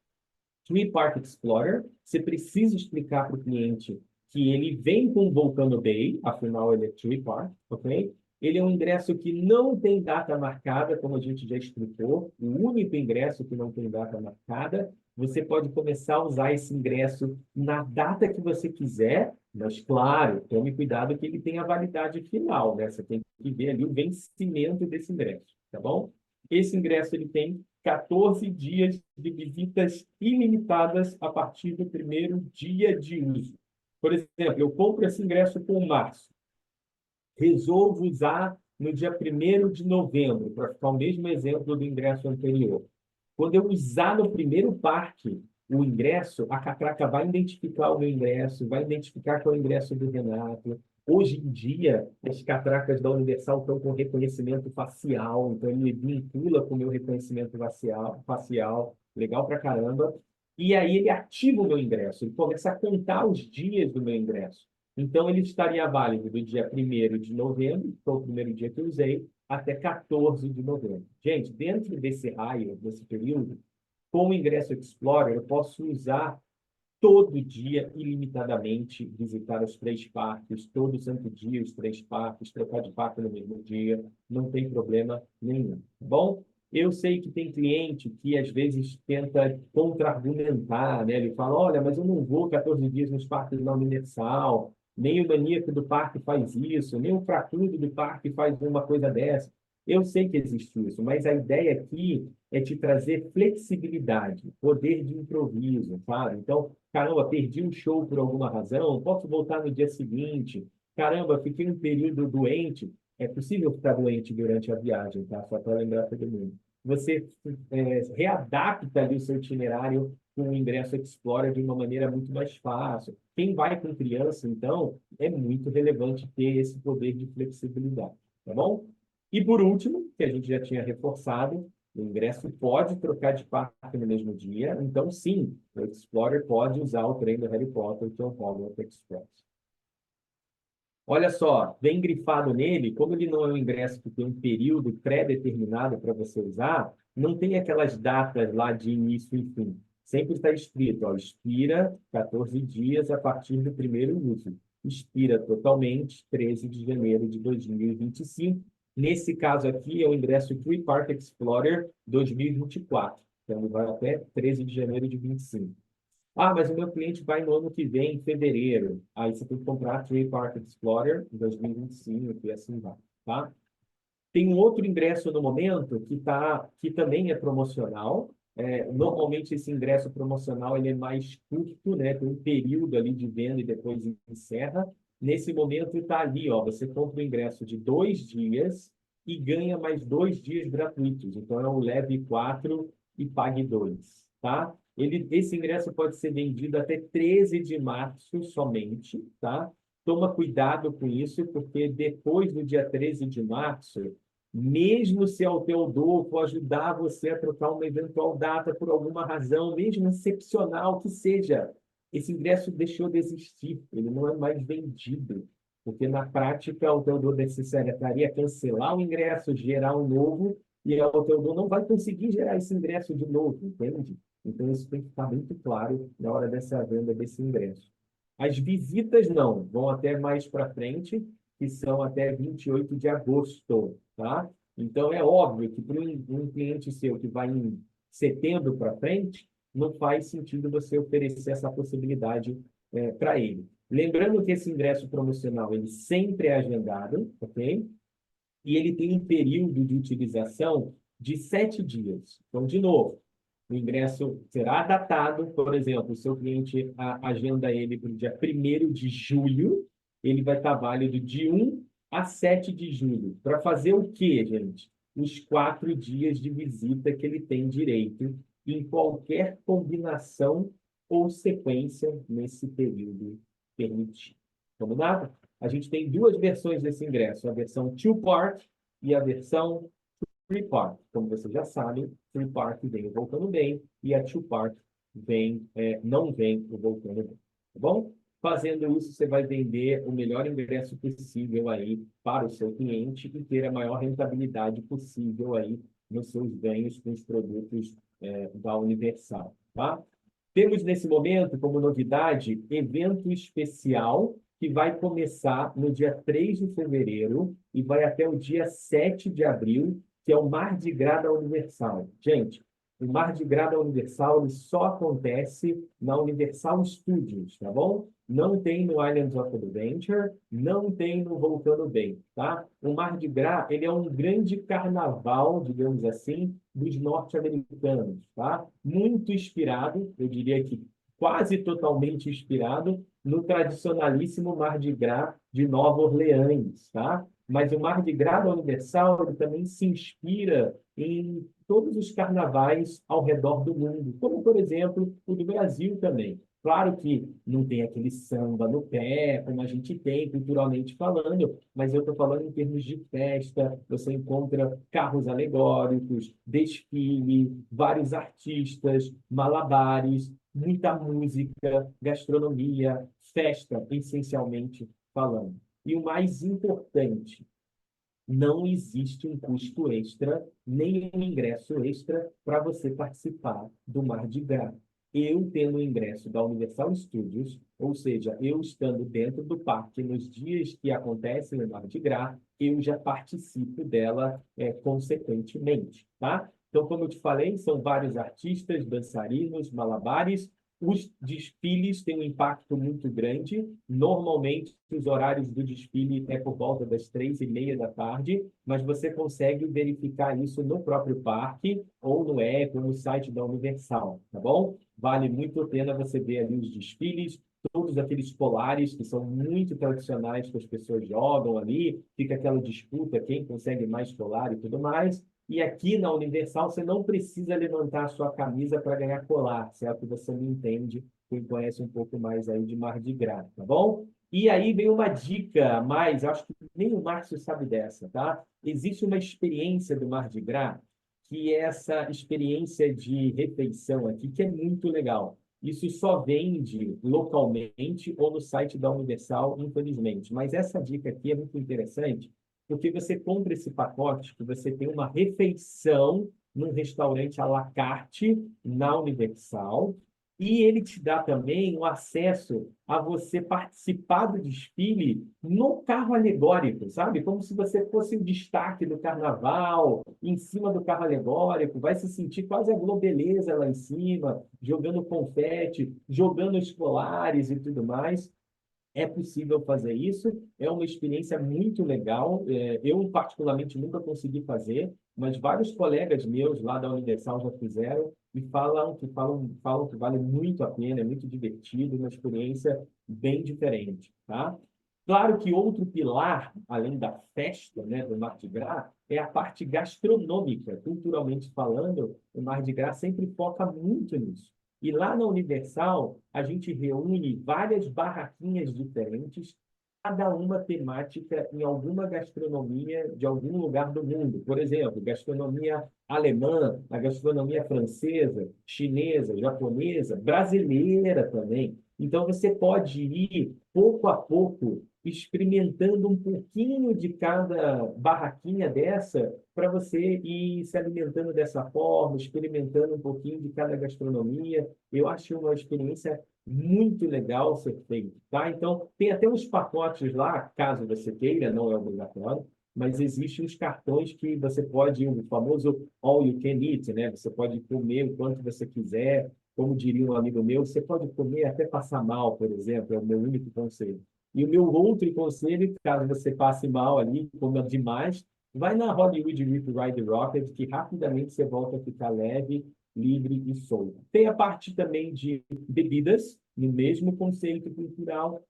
Tree Park Explorer. Você precisa explicar para o cliente que ele vem com Volcano Bay, afinal ele é Tree Park, ok? Ele é um ingresso que não tem data marcada, como a gente já explicou, o único ingresso que não tem data marcada. Você pode começar a usar esse ingresso na data que você quiser, mas, claro, tome cuidado que ele tem a validade final, né? Você tem que ver ali o vencimento desse ingresso, tá bom? Esse ingresso ele tem 14 dias de visitas ilimitadas a partir do primeiro dia de uso. Por exemplo, eu compro esse ingresso com março, resolvo usar no dia 1º de novembro, para ficar o mesmo exemplo do ingresso anterior. Quando eu usar no primeiro parque o ingresso, a catraca vai identificar o meu ingresso, vai identificar que é o ingresso do Renato. Hoje em dia, as catracas da Universal estão com reconhecimento facial, então ele vincula com o meu reconhecimento facial, legal pra caramba. E aí ele ativa o meu ingresso, ele começa a contar os dias do meu ingresso. Então, ele estaria válido do dia 1º de novembro, que foi o primeiro dia que eu usei, até 14 de novembro. Gente, dentro desse raio, desse período, com o ingresso Explorer, eu posso usar todo dia, ilimitadamente, visitar os 3 parques, todo santo dia, os 3 parques, trocar de parque no mesmo dia, não tem problema nenhum, tá bom? Eu sei que tem cliente que às vezes tenta contra-argumentar, né? Ele fala, olha, mas eu não vou 14 dias nos parques da Universal, nem o maníaco do parque faz isso, nem o fracudo do parque faz uma coisa dessa. Eu sei que existe isso, mas a ideia aqui é te trazer flexibilidade, poder de improviso, sabe? Então, caramba, perdi um show por alguma razão, posso voltar no dia seguinte. Caramba, fiquei um período doente. É possível ficar doente durante a viagem, tá? Só para lembrar todo mundo. Você readapta ali o seu itinerário com o ingresso Explorer de uma maneira muito mais fácil. Quem vai com criança, então, é muito relevante ter esse poder de flexibilidade, tá bom? E por último, que a gente já tinha reforçado, o ingresso pode trocar de parque no mesmo dia, então sim, o Explorer pode usar o trem do Harry Potter, que é o Hogwarts Express. Olha só, vem grifado nele, como ele não é um ingresso que tem um período pré-determinado para você usar, não tem aquelas datas lá de início e fim. Sempre está escrito, ó, expira 14 dias a partir do primeiro uso. Expira totalmente 13 de janeiro de 2025. Nesse caso aqui é o ingresso Tree Park Explorer 2024. Então ele vai até 13 de janeiro de 25. Ah, mas o meu cliente vai no ano que vem, em fevereiro. Aí você tem que comprar a Tree Park Explorer 2025 e assim vai, tá? Tem um outro ingresso no momento que também é promocional. Normalmente esse ingresso promocional ele é mais curto, né? Tem um período ali de venda e depois encerra. Nesse momento está ali, ó, você compra o ingresso de 2 dias e ganha mais 2 dias gratuitos. Então é o leve 4 e pague 2, tá? Esse ingresso pode ser vendido até 13 de março somente, tá? Toma cuidado com isso, porque depois do dia 13 de março, mesmo se ao Teodoro ajudar você a trocar uma eventual data por alguma razão, mesmo excepcional que seja, esse ingresso deixou de existir, ele não é mais vendido, porque na prática o Teodoro necessitaria cancelar o ingresso, gerar um novo, e o Teodoro não vai conseguir gerar esse ingresso de novo, entende? Então isso tem que ficar muito claro na hora dessa venda desse ingresso. As visitas não, vão até mais para frente, que são até 28 de agosto, tá? Então, é óbvio que para um cliente seu que vai em setembro para frente, não faz sentido você oferecer essa possibilidade para ele. Lembrando que esse ingresso promocional, ele sempre é agendado, ok? E ele tem um período de utilização de 7 dias. Então, de novo, o ingresso será datado, por exemplo, o seu cliente agenda ele para o dia 1º de julho, ele vai estar válido de 1 a 7 de julho. Para fazer o quê, gente? Os 4 dias de visita que ele tem direito em qualquer combinação ou sequência nesse período permitido. Combinado? A gente tem duas versões desse ingresso, a versão Two Park e a versão Free Park. Como vocês já sabem, Free Park vem o Voltando Bem e a Two Park não vem o Voltando Bem. Tá bom? Fazendo isso, você vai vender o melhor ingresso possível aí para o seu cliente e ter a maior rentabilidade possível aí nos seus ganhos com os produtos da Universal, tá? Temos nesse momento, como novidade, evento especial que vai começar no dia 3 de fevereiro e vai até o dia 7 de abril, que é o Mardi Gras da Universal. Gente, o Mardi Gras da Universal ele só acontece na Universal Studios, tá bom? Não tem no Islands of Adventure, não tem no Voltando Bem, tá? O Mardi Gras, ele é um grande carnaval, digamos assim, dos norte-americanos, tá? Muito inspirado, eu diria que quase totalmente inspirado no tradicionalíssimo Mardi Gras de Nova Orleans, tá? Mas o Mardi Gras da Universal ele também se inspira em todos os carnavais ao redor do mundo, como, por exemplo, o do Brasil também. Claro que não tem aquele samba no pé, como a gente tem culturalmente falando, mas eu estou falando em termos de festa, você encontra carros alegóricos, desfile, vários artistas, malabares, muita música, gastronomia, festa, essencialmente falando. E o mais importante, não existe um custo extra, nem um ingresso extra para você participar do Mardi Gras. Eu tendo o ingresso da Universal Studios, ou seja, eu estando dentro do parque nos dias que acontecem o Mardi Gras, eu já participo dela consequentemente, tá? Então, como eu te falei, são vários artistas, dançarinos, malabares. Os desfiles têm um impacto muito grande. Normalmente, os horários do desfile é por volta das 3h30 da tarde, mas você consegue verificar isso no próprio parque, ou no app, ou no site da Universal, tá bom? Vale muito a pena você ver ali os desfiles, todos aqueles polares que são muito tradicionais que as pessoas jogam ali, fica aquela disputa, quem consegue mais colar e tudo mais. E aqui na Universal você não precisa levantar a sua camisa para ganhar colar, certo? Você me entende, quem conhece um pouco mais aí de Mardi Gras, tá bom? E aí vem uma dica a mais, acho que nem o Márcio sabe dessa, tá? Existe uma experiência do Mardi Gras, que é essa experiência de refeição aqui, que é muito legal. isso só vende localmente ou no site da Universal, infelizmente. Mas essa dica aqui é muito interessante, porque você compra esse pacote que você tem uma refeição num restaurante à la carte na Universal, e ele te dá também o acesso a você participar do desfile no carro alegórico, sabe? Como se você fosse o destaque do carnaval, em cima do carro alegórico, vai se sentir quase a Globeleza lá em cima, jogando confete, jogando escolares e tudo mais. É possível fazer isso, é uma experiência muito legal. Eu, particularmente, nunca consegui fazer, mas vários colegas meus lá da Universal já fizeram e falam que vale muito a pena, é muito divertido, uma experiência bem diferente, tá? Claro que outro pilar, além da festa, né, do Mardi Gras, é a parte gastronômica. Culturalmente falando, o Mardi Gras sempre foca muito nisso. E lá na Universal, a gente reúne várias barraquinhas diferentes, cada uma temática em alguma gastronomia de algum lugar do mundo. Por exemplo, gastronomia alemã, a gastronomia francesa, chinesa, japonesa, brasileira também. Então, você pode ir pouco a pouco experimentando um pouquinho de cada barraquinha dessa para você ir se alimentando dessa forma, experimentando um pouquinho de cada gastronomia. Eu acho uma experiência muito legal ser feita, tá? Então, tem até uns pacotes lá, caso você queira, não é obrigatório, mas existem os cartões que você pode, o famoso all you can eat, né? Você pode comer o quanto você quiser, como diria um amigo meu, você pode comer até passar mal, por exemplo, é o meu único conselho. E o meu outro conselho, caso você passe mal ali, coma demais, vai na Hollywood Rip Ride Rocket, que rapidamente você volta a ficar leve, livre e solto. Tem a parte também de bebidas, no mesmo conceito cultural,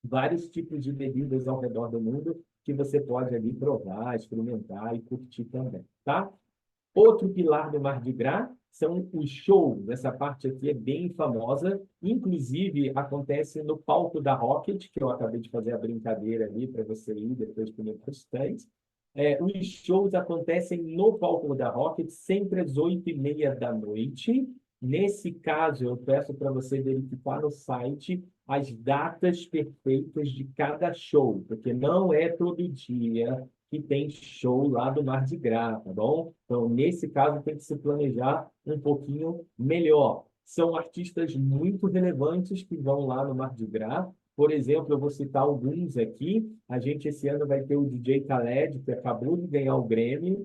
vários tipos de bebidas ao redor do mundo que você pode ali provar, experimentar e curtir também, tá? Outro pilar do Mardi Gras são os shows. Essa parte aqui é bem famosa. Inclusive, acontece no palco da Rocket, que eu acabei de fazer a brincadeira ali para você ir depois comer bastante. Os shows acontecem no palco da Rocket, sempre às 8h30 da noite. Nesse caso, eu peço para você verificar no site as datas perfeitas de cada show, porque não é todo dia que tem show lá do Mardi Gras, tá bom? Então, nesse caso, tem que se planejar um pouquinho melhor. São artistas muito relevantes que vão lá no Mardi Gras. Por exemplo, eu vou citar alguns aqui. A gente, esse ano, vai ter o DJ Khaled, que acabou de ganhar o Grammy.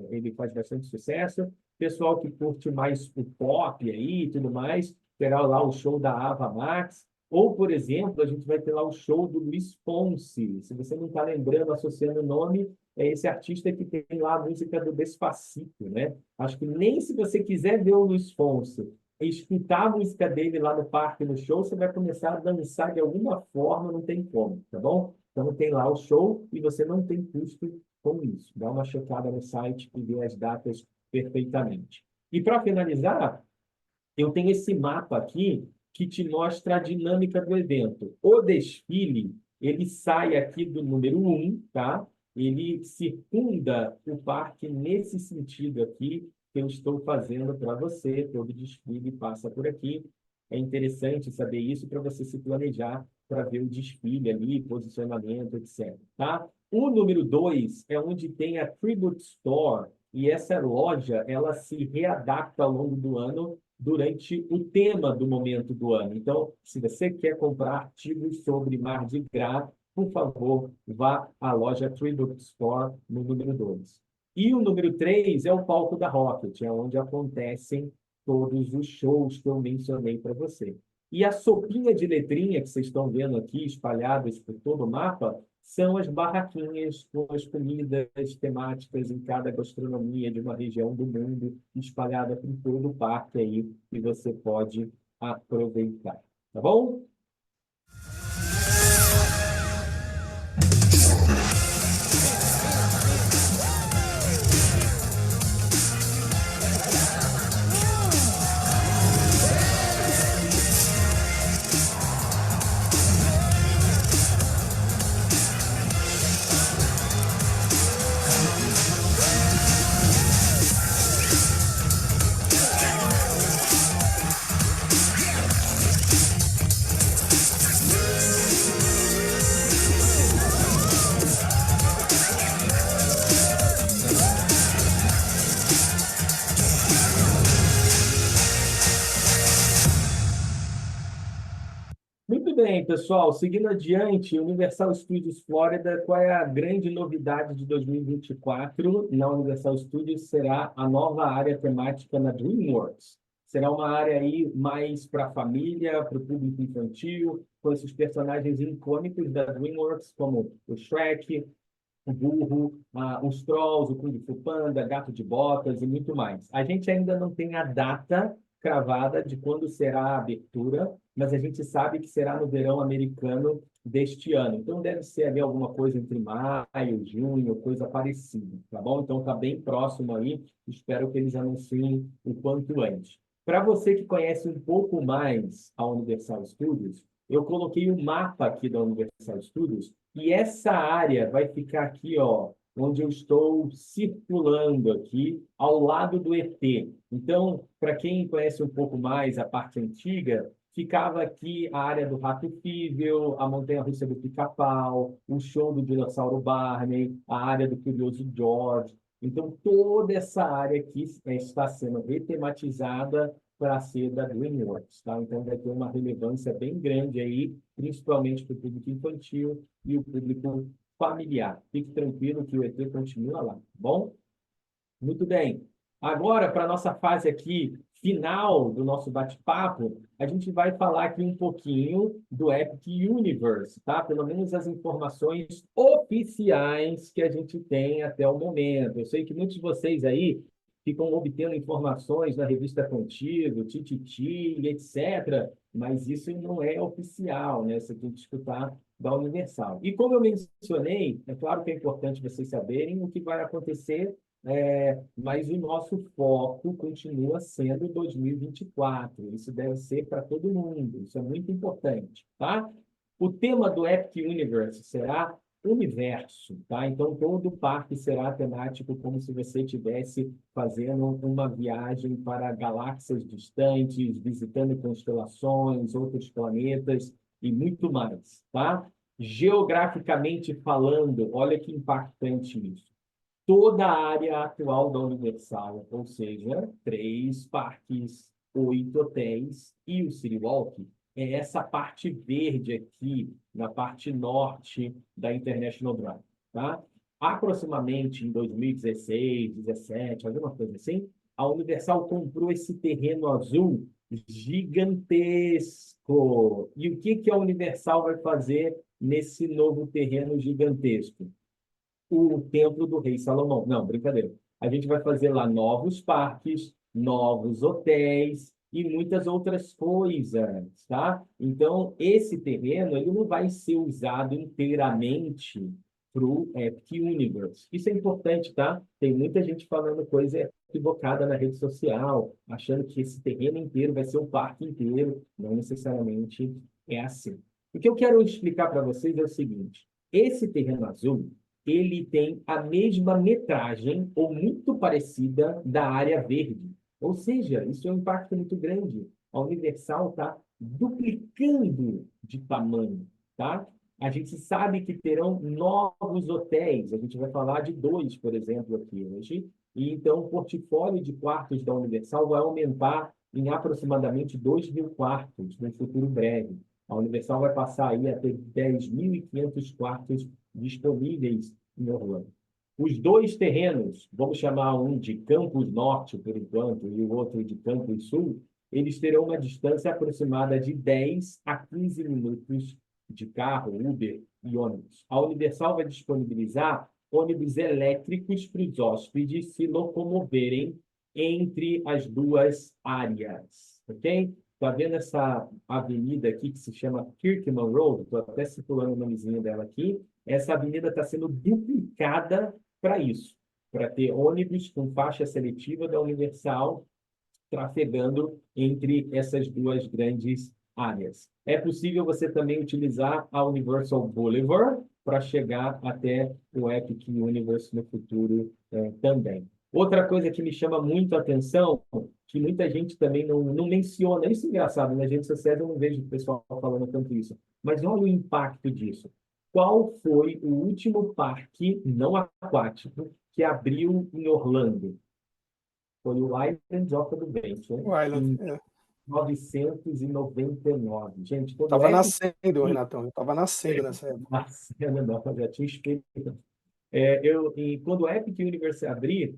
Ele faz bastante sucesso. Pessoal que curte mais o pop aí e tudo mais, terá lá o show da Ava Max. Ou, por exemplo, a gente vai ter lá o show do Luiz Fonsi. Se você não está lembrando, associando o nome, é esse artista que tem lá a música do Despacito, né? Acho que nem se você quiser ver o Luiz Fonsi e escutar a música dele lá no parque, no show, você vai começar a dançar de alguma forma, não tem como, tá bom? Então tem lá o show e você não tem custo com isso. Dá uma checada no site e vê as datas perfeitamente. E para finalizar, eu tenho esse mapa aqui que te mostra a dinâmica do evento. O desfile, ele sai aqui do número 1, tá? Ele circunda o parque nesse sentido aqui que eu estou fazendo para você. Todo desfile passa por aqui. É interessante saber isso para você se planejar para ver o desfile ali, posicionamento, etc. Tá? O número 2 é onde tem a Tribute Store, e essa loja ela se readapta ao longo do ano durante o tema do momento do ano. Então, se você quer comprar artigos sobre Mardi Gras, por favor, vá à loja Tribute Store no número 2. E o número 3 é o palco da Rocket, é onde acontecem todos os shows que eu mencionei para você. E a sopinha de letrinha que vocês estão vendo aqui, espalhadas por todo o mapa, são as barraquinhas com as comidas temáticas em cada gastronomia de uma região do mundo, espalhada por todo o parque aí, que você pode aproveitar. Tá bom? bem, pessoal. Seguindo adiante, Universal Studios Florida, qual é a grande novidade de 2024 na Universal Studios? Será a nova área temática na DreamWorks. Será uma área aí mais para a família, para o público infantil, com esses personagens icônicos da DreamWorks, como o Shrek, o Burro, os Trolls, o Kung Fu Panda, Gato de Botas e muito mais. A gente ainda não tem a data cravada de quando será a abertura, mas a gente sabe que será no verão americano deste ano. Então deve ser ali alguma coisa entre maio, junho, coisa parecida, tá bom? Então está bem próximo aí. Espero que eles anunciem o quanto antes. Para você que conhece um pouco mais a Universal Studios, eu coloquei um mapa aqui da Universal Studios e essa área vai ficar aqui, ó, onde eu estou circulando aqui, ao lado do ET. Então, para quem conhece um pouco mais a parte antiga, ficava aqui a área do Rato Fível, a Montanha-Russa do Pica-Pau, o show do Dinossauro Barney, a área do Curioso George. Então, toda essa área aqui está sendo retematizada para ser da DreamWorks, tá? Então, vai ter uma relevância bem grande aí, principalmente para o público infantil e o público familiar. Fique tranquilo que o ET continua lá, tá bom? Muito bem. Agora, para a nossa fase aqui final do nosso bate-papo, a gente vai falar aqui um pouquinho do Epic Universe, tá? Pelo menos as informações oficiais que a gente tem até o momento. Eu sei que muitos de vocês aí ficam obtendo informações na revista Contigo, Tititi, etc., mas isso não é oficial, né? Você tem que escutar da Universal. E como eu mencionei, é claro que é importante vocês saberem o que vai acontecer, mas o nosso foco continua sendo 2024. Isso deve ser para todo mundo. Isso é muito importante, tá? O tema do Epic Universe será universo, tá? Então, todo o parque será temático como se você estivesse fazendo uma viagem para galáxias distantes, visitando constelações, outros planetas e muito mais, tá? Geograficamente falando, olha que impactante isso. Toda a área atual da Universal, ou seja, 3 parques, 8 hotéis e o City Walk, é essa parte verde aqui, na parte norte da International Drive, tá? Aproximadamente em 2016, 17, alguma coisa assim, a Universal comprou esse terreno azul gigantesco. E o que que a Universal vai fazer nesse novo terreno gigantesco? O templo do rei Salomão. Não, brincadeira. A gente vai fazer lá novos parques, novos hotéis e muitas outras coisas, tá? Então, esse terreno ele não vai ser usado inteiramente para o Epic Universe. Isso é importante, tá? Tem muita gente falando coisa equivocada na rede social, achando que esse terreno inteiro vai ser o parque inteiro. Não necessariamente é assim. O que eu quero explicar para vocês é o seguinte: esse terreno azul ele tem a mesma metragem ou muito parecida da área verde. Ou seja, isso é um impacto muito grande. A Universal está duplicando de tamanho, tá? A gente sabe que terão novos hotéis. A gente vai falar de 2, por exemplo, aqui hoje. E então, o portfólio de quartos da Universal vai aumentar em aproximadamente 2.000 quartos no futuro breve. A Universal vai passar aí a ter 10.500 quartos disponíveis em Orlando. Os 2 terrenos, vamos chamar um de Campus Norte, por enquanto, e o outro de Campus Sul, eles terão uma distância aproximada de 10 a 15 minutos de carro, Uber e ônibus. A Universal vai disponibilizar ônibus elétricos para os hóspedes se locomoverem entre as 2 áreas, ok? Está vendo essa avenida aqui que se chama Kirkman Road? Estou até circulando o nomezinho dela aqui. Essa avenida está sendo duplicada para isso, para ter ônibus com faixa seletiva da Universal trafegando entre essas 2 grandes áreas. É possível você também utilizar a Universal Boulevard para chegar até o Epic Universe no futuro também. Outra coisa que me chama muito a atenção, que muita gente também não menciona, isso é engraçado, nas redes sociais eu não vejo o pessoal falando tanto isso, mas olha o impacto disso. Qual foi o último parque não aquático que abriu em Orlando? Foi o Islands of Adventure. O Island, Em é. 1999. Gente, quando Tava é nascendo, que Renatão. Eu tava nascendo nessa época. Marcelo, não, já tinha experiência. Quando o Epic Universe abrir,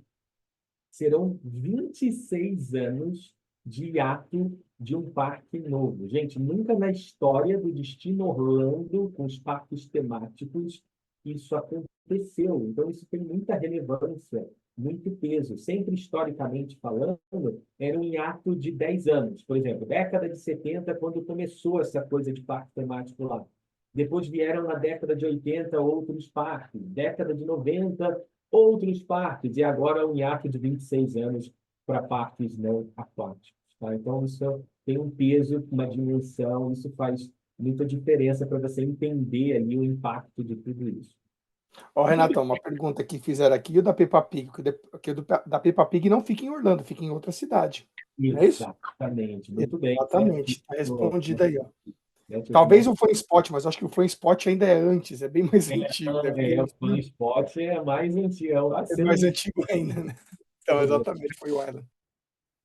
serão 26 anos de hiato de um parque novo. Gente, nunca na história do Destino Orlando, com os parques temáticos, isso aconteceu. Então, isso tem muita relevância, muito peso. Sempre historicamente falando, era um hiato de 10 anos. Por exemplo, década de 70, quando começou essa coisa de parque temático lá. Depois vieram na década de 80 outros parques. Década de 90, outros parques, e agora um hiato de 26 anos para parques não aquáticos. Tá? Então, isso tem um peso, uma dimensão, isso faz muita diferença para você entender ali o impacto de tudo isso. Ó, Renatão, uma pergunta que fizeram aqui, o da Peppa Pig, que o da Peppa Pig não fica em Orlando, fica em outra cidade. Não é isso? Exatamente, muito bem. Exatamente, está No- respondido aí, ó. Talvez no- o Fun Spot, mas acho que o Fun Spot ainda é antes, é bem mais antigo, deve ter o uns, Fun Spot é mais antigo. é mais antigo ainda, né? Então, exatamente, foi o Island.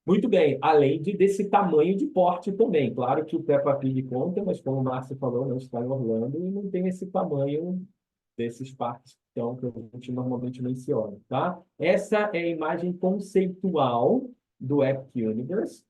Muito bem, além desse tamanho de porte também. Claro que o Peppa Pig conta, mas como o Márcio falou, não está em Orlando e não tem esse tamanho desses parques então, que a gente normalmente menciona, tá? Essa é a imagem conceitual do Epic Universe.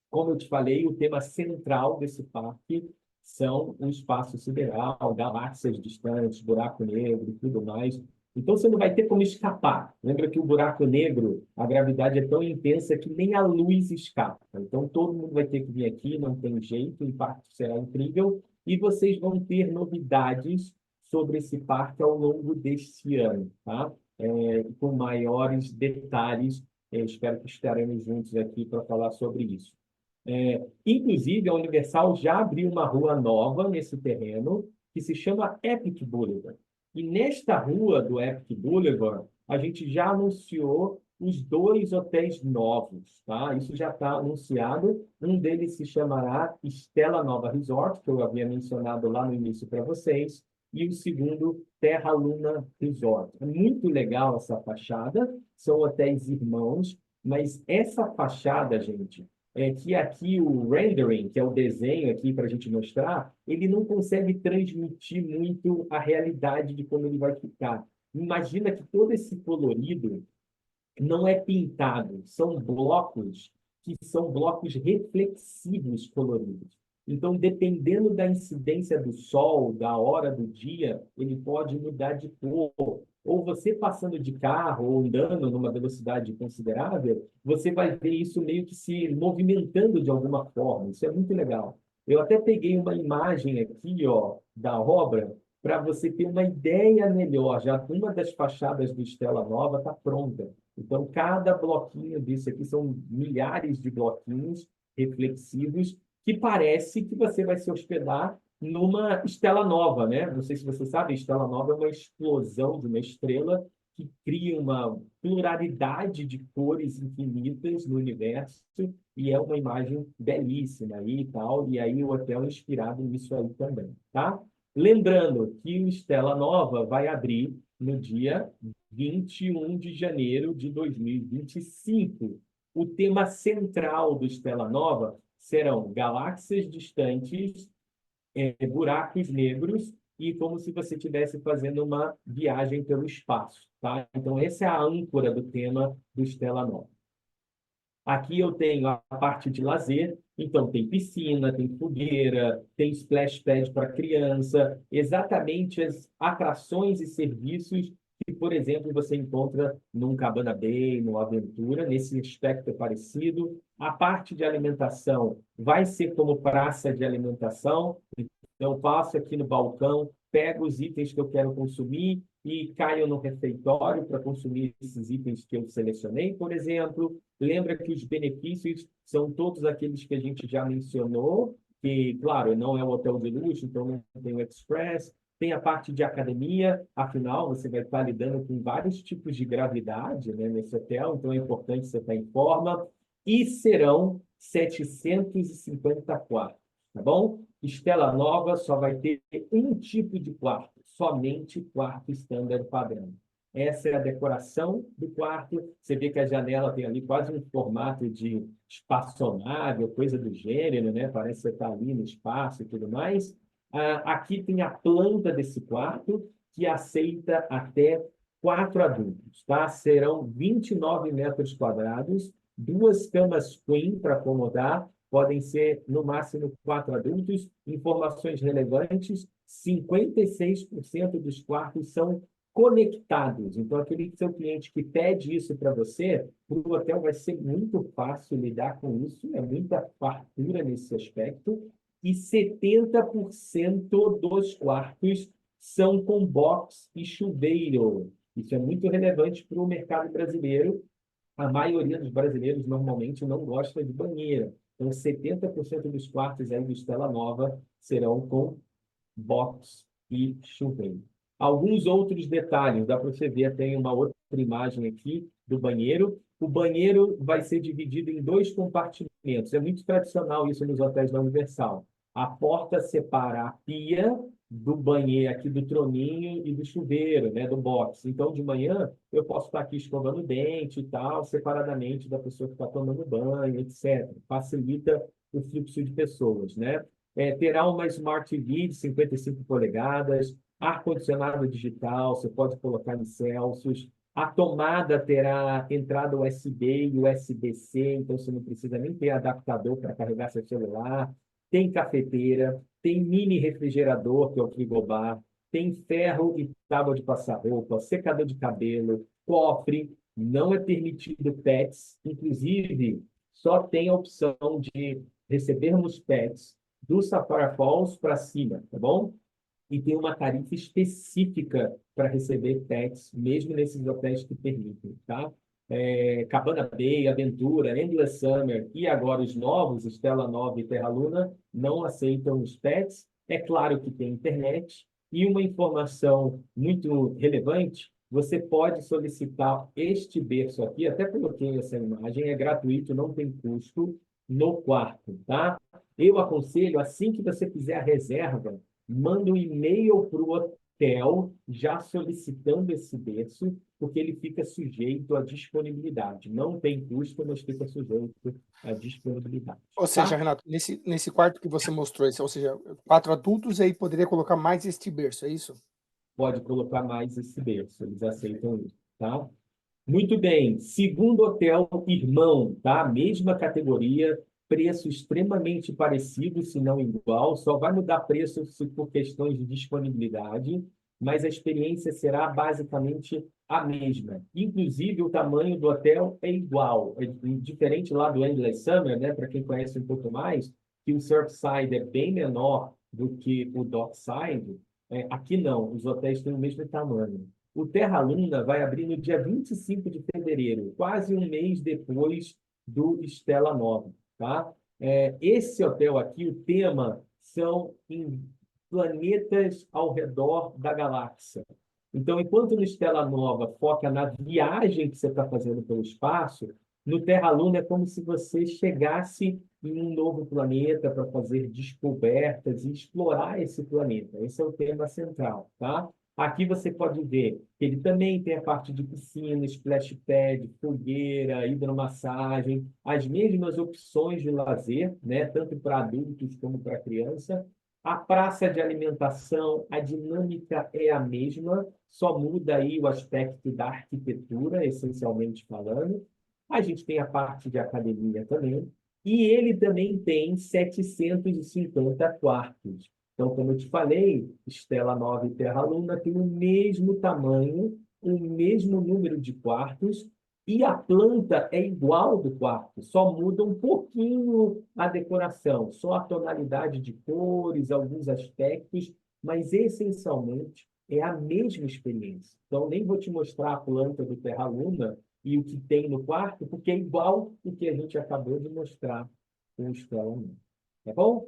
Como eu te falei, o tema central desse parque são o espaço sideral, galáxias distantes, buraco negro e tudo mais. Então, você não vai ter como escapar. Lembra que o buraco negro, a gravidade é tão intensa que nem a luz escapa. Então, todo mundo vai ter que vir aqui, não tem jeito, o impacto será incrível. E vocês vão ter novidades sobre esse parque ao longo deste ano, tá? Com maiores detalhes. Eu espero que estaremos juntos aqui para falar sobre isso. Inclusive, a Universal já abriu uma rua nova nesse terreno, que se chama Epic Boulevard. E nesta rua do Epic Boulevard, a gente já anunciou os 2 hotéis novos, tá? Isso já está anunciado. Um deles se chamará Stella Nova Resort, que eu havia mencionado lá no início para vocês, e o segundo, Terra Luna Resort. É muito legal essa fachada, são hotéis irmãos, mas essa fachada, gente, que aqui o rendering, que é o desenho aqui para a gente mostrar, ele não consegue transmitir muito a realidade de como ele vai ficar. Imagina que todo esse colorido não é pintado, são blocos que são blocos reflexivos coloridos. Então, dependendo da incidência do sol, da hora do dia, ele pode mudar de cor. Ou você passando de carro ou andando numa velocidade considerável, você vai ver isso meio que se movimentando de alguma forma. Isso é muito legal. Eu até peguei uma imagem aqui, ó, da obra para você ter uma ideia melhor. Já uma das fachadas do Stella Nova está pronta. Então, cada bloquinho disso aqui são milhares de bloquinhos reflexivos que parece que você vai se hospedar numa estela nova, né? Não sei se você sabe, a estela nova é uma explosão de uma estrela que cria uma pluralidade de cores infinitas no universo e é uma imagem belíssima aí e tal. E aí o hotel é inspirado nisso aí também, tá? Lembrando que o Stella Nova vai abrir no dia 21 de janeiro de 2025. O tema central do Stella Nova serão galáxias distantes, buracos negros e como se você estivesse fazendo uma viagem pelo espaço, tá? Então, essa é a âncora do tema do Stella Nova. Aqui eu tenho a parte de lazer, então tem piscina, tem fogueira, tem splash pad para criança, exatamente as atrações e serviços que, por exemplo, você encontra num Cabana Bay, no Aventura, nesse aspecto parecido. A parte de alimentação vai ser como praça de alimentação, então eu passo aqui no balcão, pego os itens que eu quero consumir e caio no refeitório para consumir esses itens que eu selecionei, por exemplo. Lembra que os benefícios são todos aqueles que a gente já mencionou, que, claro, não é um hotel de luxo, então não tem o Express, tem a parte de academia, afinal, você vai estar lidando com vários tipos de gravidade, né, nesse hotel, então é importante você estar em forma, e serão 750 quartos, tá bom? Stella Nova só vai ter um tipo de quarto, somente quarto standard padrão. Essa é a decoração do quarto. Você vê que a janela tem ali quase um formato de espaçonável, coisa do gênero, né? Parece que você está ali no espaço e tudo mais. Aqui tem a planta desse quarto, que aceita até 4 adultos, tá? Serão 29 metros quadrados, 2 camas queen para acomodar, podem ser no máximo 4 adultos. Informações relevantes: 56% dos quartos são conectados. Então, aquele seu cliente que pede isso para você, para o hotel vai ser muito fácil lidar com isso, é muita fartura nesse aspecto. E 70% dos quartos são com box e chuveiro. Isso é muito relevante para o mercado brasileiro. A maioria dos brasileiros normalmente não gosta de banheira. Então, 70% dos quartos aí do Stella Nova serão com box e chuveiro. Alguns outros detalhes, dá para você ver, tem uma outra imagem aqui do banheiro. O banheiro vai ser dividido em 2 compartimentos. É muito tradicional isso nos hotéis da Universal. A porta separa a pia do banheiro, aqui do troninho e do chuveiro, né, do box. Então, de manhã, eu posso estar aqui escovando o dente e tal, separadamente da pessoa que está tomando banho, etc. Facilita o fluxo de pessoas, né? Terá uma Smart TV de 55 polegadas, ar-condicionado digital, você pode colocar em Celsius. A tomada terá entrada USB e USB-C, então você não precisa nem ter adaptador para carregar seu celular. Tem cafeteira, tem mini refrigerador, que é o frigobar, tem ferro e tábua de passar roupa, secador de cabelo, cofre, não é permitido pets, inclusive só tem a opção de recebermos pets do Sapphire Falls para cima, tá bom? E tem uma tarifa específica para receber pets, mesmo nesses hotéis que permitem, tá? Cabana Bay, Aventura, Endless Summer e agora os novos, Stella Nova e Terra Luna, não aceitam os pets. É claro que tem internet. E uma informação muito relevante: você pode solicitar este berço aqui, até coloquei essa imagem, é gratuito, não tem custo, no quarto, tá? Eu aconselho, assim que você fizer a reserva, manda um e-mail para o hotel já solicitando esse berço, porque ele fica sujeito à disponibilidade. Não tem custo, mas fica sujeito à disponibilidade. Ou seja, Tá? Renato, nesse quarto que você mostrou, ou seja, 4 adultos, aí poderia colocar mais este berço, é isso? Pode colocar mais esse berço, eles aceitam isso. Tá? Muito bem. Segundo hotel irmão, tá? Mesma categoria, preço extremamente parecido, se não igual, só vai mudar preço por questões de disponibilidade, mas a experiência será basicamente a mesma. Inclusive, o tamanho do hotel é igual. É diferente lá do Endless Summer, né? Para quem conhece um pouco mais, que o Surfside é bem menor do que o Dockside. Aqui não, os hotéis têm o mesmo tamanho. O Terra Luna vai abrir no dia 25 de fevereiro, quase um mês depois do Stella Nova, tá? Esse hotel aqui, o tema são em planetas ao redor da galáxia. Então, enquanto no Stella Nova foca na viagem que você está fazendo pelo espaço, no Terra Luna é como se você chegasse em um novo planeta para fazer descobertas e explorar esse planeta. Esse é o tema central, tá? Aqui você pode ver que ele também tem a parte de piscina, splash pad, fogueira, hidromassagem, as mesmas opções de lazer, né? Tanto para adultos como para criança. A praça de alimentação, a dinâmica é a mesma, só muda aí o aspecto da arquitetura, essencialmente falando. A gente tem a parte de academia também, e ele também tem 750 quartos. Então, como eu te falei, Stella Nova e Terra Luna têm o mesmo tamanho, o mesmo número de quartos, e a planta é igual do quarto, só muda um pouquinho a decoração, só a tonalidade de cores, alguns aspectos, mas essencialmente é a mesma experiência. Então, nem vou te mostrar a planta do Terra Luna e o que tem no quarto, porque é igual o que a gente acabou de mostrar com o Stella Nova. Tá bom?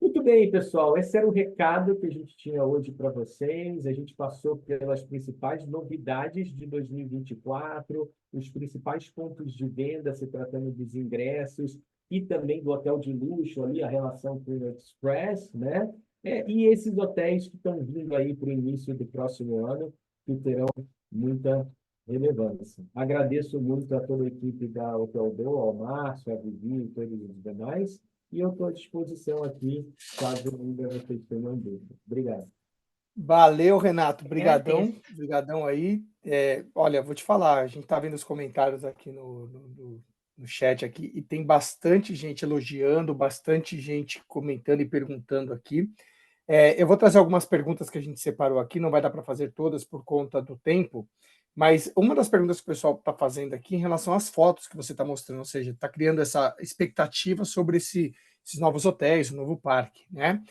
Muito bem, pessoal. Esse era o recado que a gente tinha hoje para vocês. A gente passou pelas principais novidades de 2024, os principais pontos de venda se tratando dos ingressos e também do hotel de luxo ali, a relação com o Express, né? E esses hotéis que estão vindo aí para o início do próximo ano. que terão muita relevância. Agradeço muito a toda a equipe da Hotel Do, ao Márcio, a Vivi e todos os demais, e eu estou à disposição aqui, caso ainda vocês tenham dúvida. Obrigado. Valeu, Renato. Agradeço. Brigadão. Brigadão aí. Olha, vou te falar, a gente está vendo os comentários aqui no chat aqui e tem bastante gente elogiando, bastante gente comentando e perguntando aqui. Eu vou trazer algumas perguntas que a gente separou aqui, não vai dar para fazer todas por conta do tempo, mas uma das perguntas que o pessoal está fazendo aqui em relação às fotos que você está mostrando, ou seja, está criando essa expectativa sobre esses novos hotéis, o novo parque, né?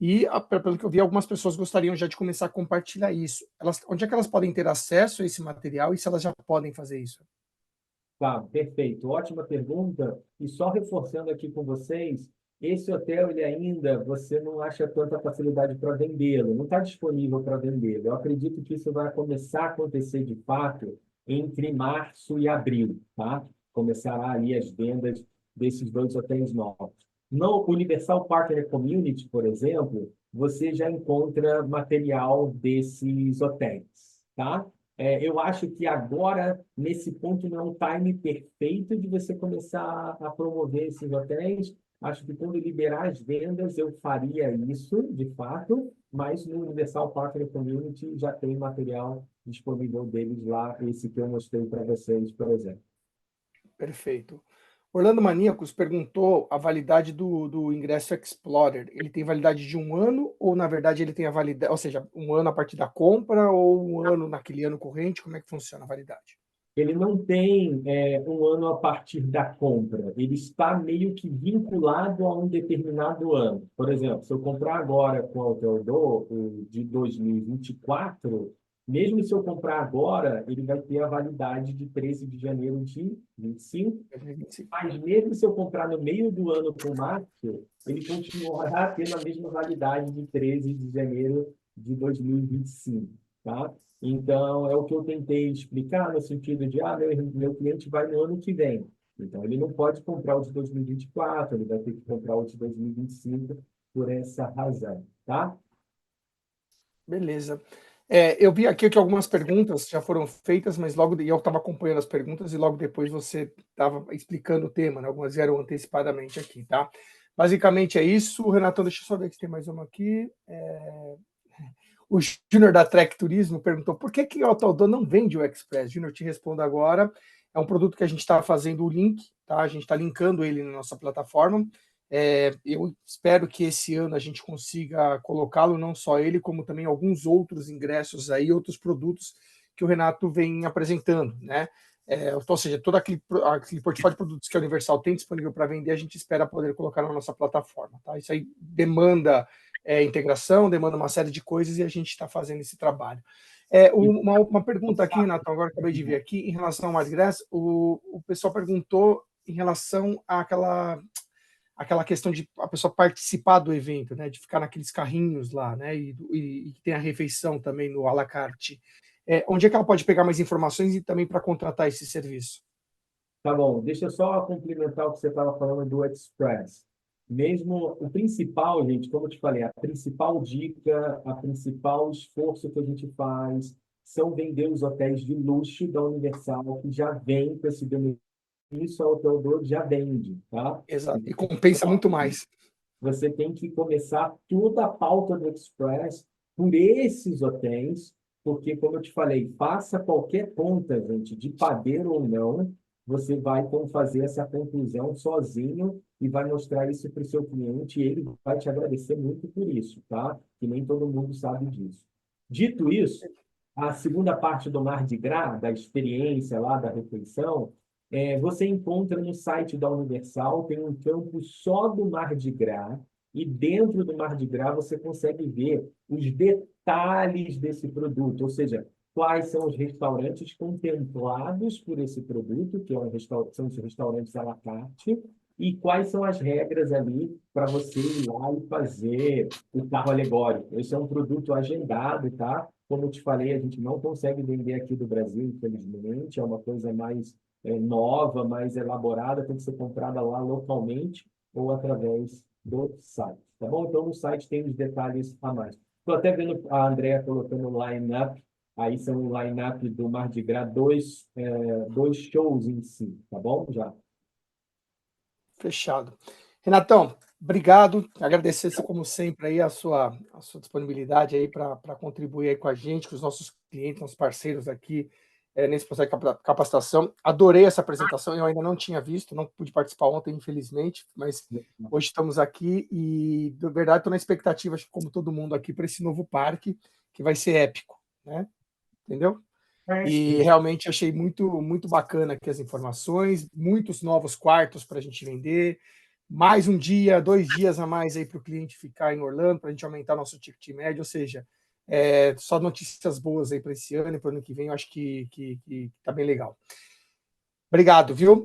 E, pelo que eu vi, algumas pessoas gostariam já de começar a compartilhar isso. Onde é que elas podem ter acesso a esse material e se elas já podem fazer isso? Tá, perfeito. Ótima pergunta. E só reforçando aqui com vocês, esse hotel, ele ainda, você não acha tanta facilidade para vendê-lo, não está disponível para vendê-lo. Eu acredito que isso vai começar a acontecer de fato entre março e abril, tá? Começará ali as vendas desses dois hotéis novos. No Universal Partner Community, por exemplo, você já encontra material desses hotéis, tá? Eu acho que agora, nesse ponto, não é um time perfeito de você começar a promover esses hotéis. Acho que quando liberar as vendas, eu faria isso, de fato, mas no Universal Partner Community já tem material disponível deles lá, esse que eu mostrei para vocês, por exemplo. Perfeito. Orlando Maníacos perguntou a validade do ingresso Explorer. Ele tem validade de 1 ano ou, na verdade, ele tem a validade, ou seja, 1 ano a partir da compra ou 1 ano naquele ano corrente? Como é que funciona a validade? Ele não tem um ano a partir da compra, ele está meio que vinculado a um determinado ano. Por exemplo, se eu comprar agora com a Hotel Do, o de 2024, mesmo se eu comprar agora, ele vai ter a validade de 13 de janeiro de 25, 2025. mas mesmo se eu comprar no meio do ano com o Márcio, ele continuará tendo a mesma validade de 13 de janeiro de 2025, tá? Então, é o que eu tentei explicar no sentido de, meu cliente vai no ano que vem. Então, ele não pode comprar o de 2024, ele vai ter que comprar o de 2025 por essa razão, tá? Beleza. Eu vi aqui que algumas perguntas já foram feitas, mas e eu estava acompanhando as perguntas e logo depois você estava explicando o tema, né? Algumas vieram antecipadamente aqui, tá? Basicamente é isso. Renatão, deixa eu só ver se tem mais uma aqui. O Júnior da Trek Turismo perguntou por que o Autodor não vende o Express? Júnior, te respondo agora. É um produto que a gente está fazendo o link, tá? A gente está linkando ele na nossa plataforma. Eu espero que esse ano a gente consiga colocá-lo, não só ele, como também alguns outros ingressos aí, outros produtos que o Renato vem apresentando, né? Ou seja, todo aquele portfólio de produtos que a Universal tem disponível para vender, a gente espera poder colocar na nossa plataforma, tá? Isso aí demanda integração, demanda uma série de coisas e a gente está fazendo esse trabalho. Uma pergunta aqui, Renato, agora acabei de ver aqui, em relação ao Margrass, o pessoal perguntou em relação àquela questão de a pessoa participar do evento, né, de ficar naqueles carrinhos lá, né, e tem a refeição também no à la carte. Onde é que ela pode pegar mais informações e também para contratar esse serviço? Tá bom, deixa eu só complementar o que você estava falando do Express. Mesmo o principal, gente, como eu te falei, a principal dica, a principal esforço que a gente faz são vender os hotéis de luxo da Universal, que já vem com esse benefício, a Hotel do já vende, tá? Exato, e compensa Então, muito mais. você tem que começar toda a pauta do Express por esses hotéis, porque, como eu te falei, faça qualquer conta, gente, de padeiro ou não, você vai então fazer essa conclusão sozinho e vai mostrar isso para o seu cliente e ele vai te agradecer muito por isso, tá? Que nem todo mundo sabe disso. Dito isso, a segunda parte do Mardi Gras, da experiência lá, da refeição, você encontra no site da Universal, tem um campo só do Mardi Gras, e dentro do Mardi Gras você consegue ver os detalhes desse produto, ou seja, quais são os restaurantes contemplados por esse produto, que são os restaurantes à la carte, e quais são as regras ali para você ir lá e fazer o carro alegórico. Esse é um produto agendado, tá? Como eu te falei, a gente não consegue vender aqui do Brasil, infelizmente, é uma coisa mais nova, mais elaborada, tem que ser comprada lá localmente ou através do site, tá bom? Então, no site tem os detalhes a mais. Estou até vendo a Andrea colocando o line-up Aí são o line-up do Mardi Gras, dois shows em si, tá bom? Já. Fechado. Renatão, obrigado. Agradecer, como sempre, aí a sua disponibilidade aí para contribuir aí com a gente, com os nossos clientes, nossos parceiros aqui nesse processo de capacitação. Adorei essa apresentação, eu ainda não tinha visto, não pude participar ontem, infelizmente, mas hoje estamos aqui e, de verdade, estou na expectativa, acho que como todo mundo aqui, para esse novo parque, que vai ser épico, né? Entendeu? E realmente achei muito bacana aqui as informações, muitos novos quartos para a gente vender, mais um dia, 2 dias a mais aí para o cliente ficar em Orlando, para a gente aumentar nosso ticket médio, ou seja, só notícias boas aí para esse ano e para o ano que vem, eu acho que tá bem legal. Obrigado, viu?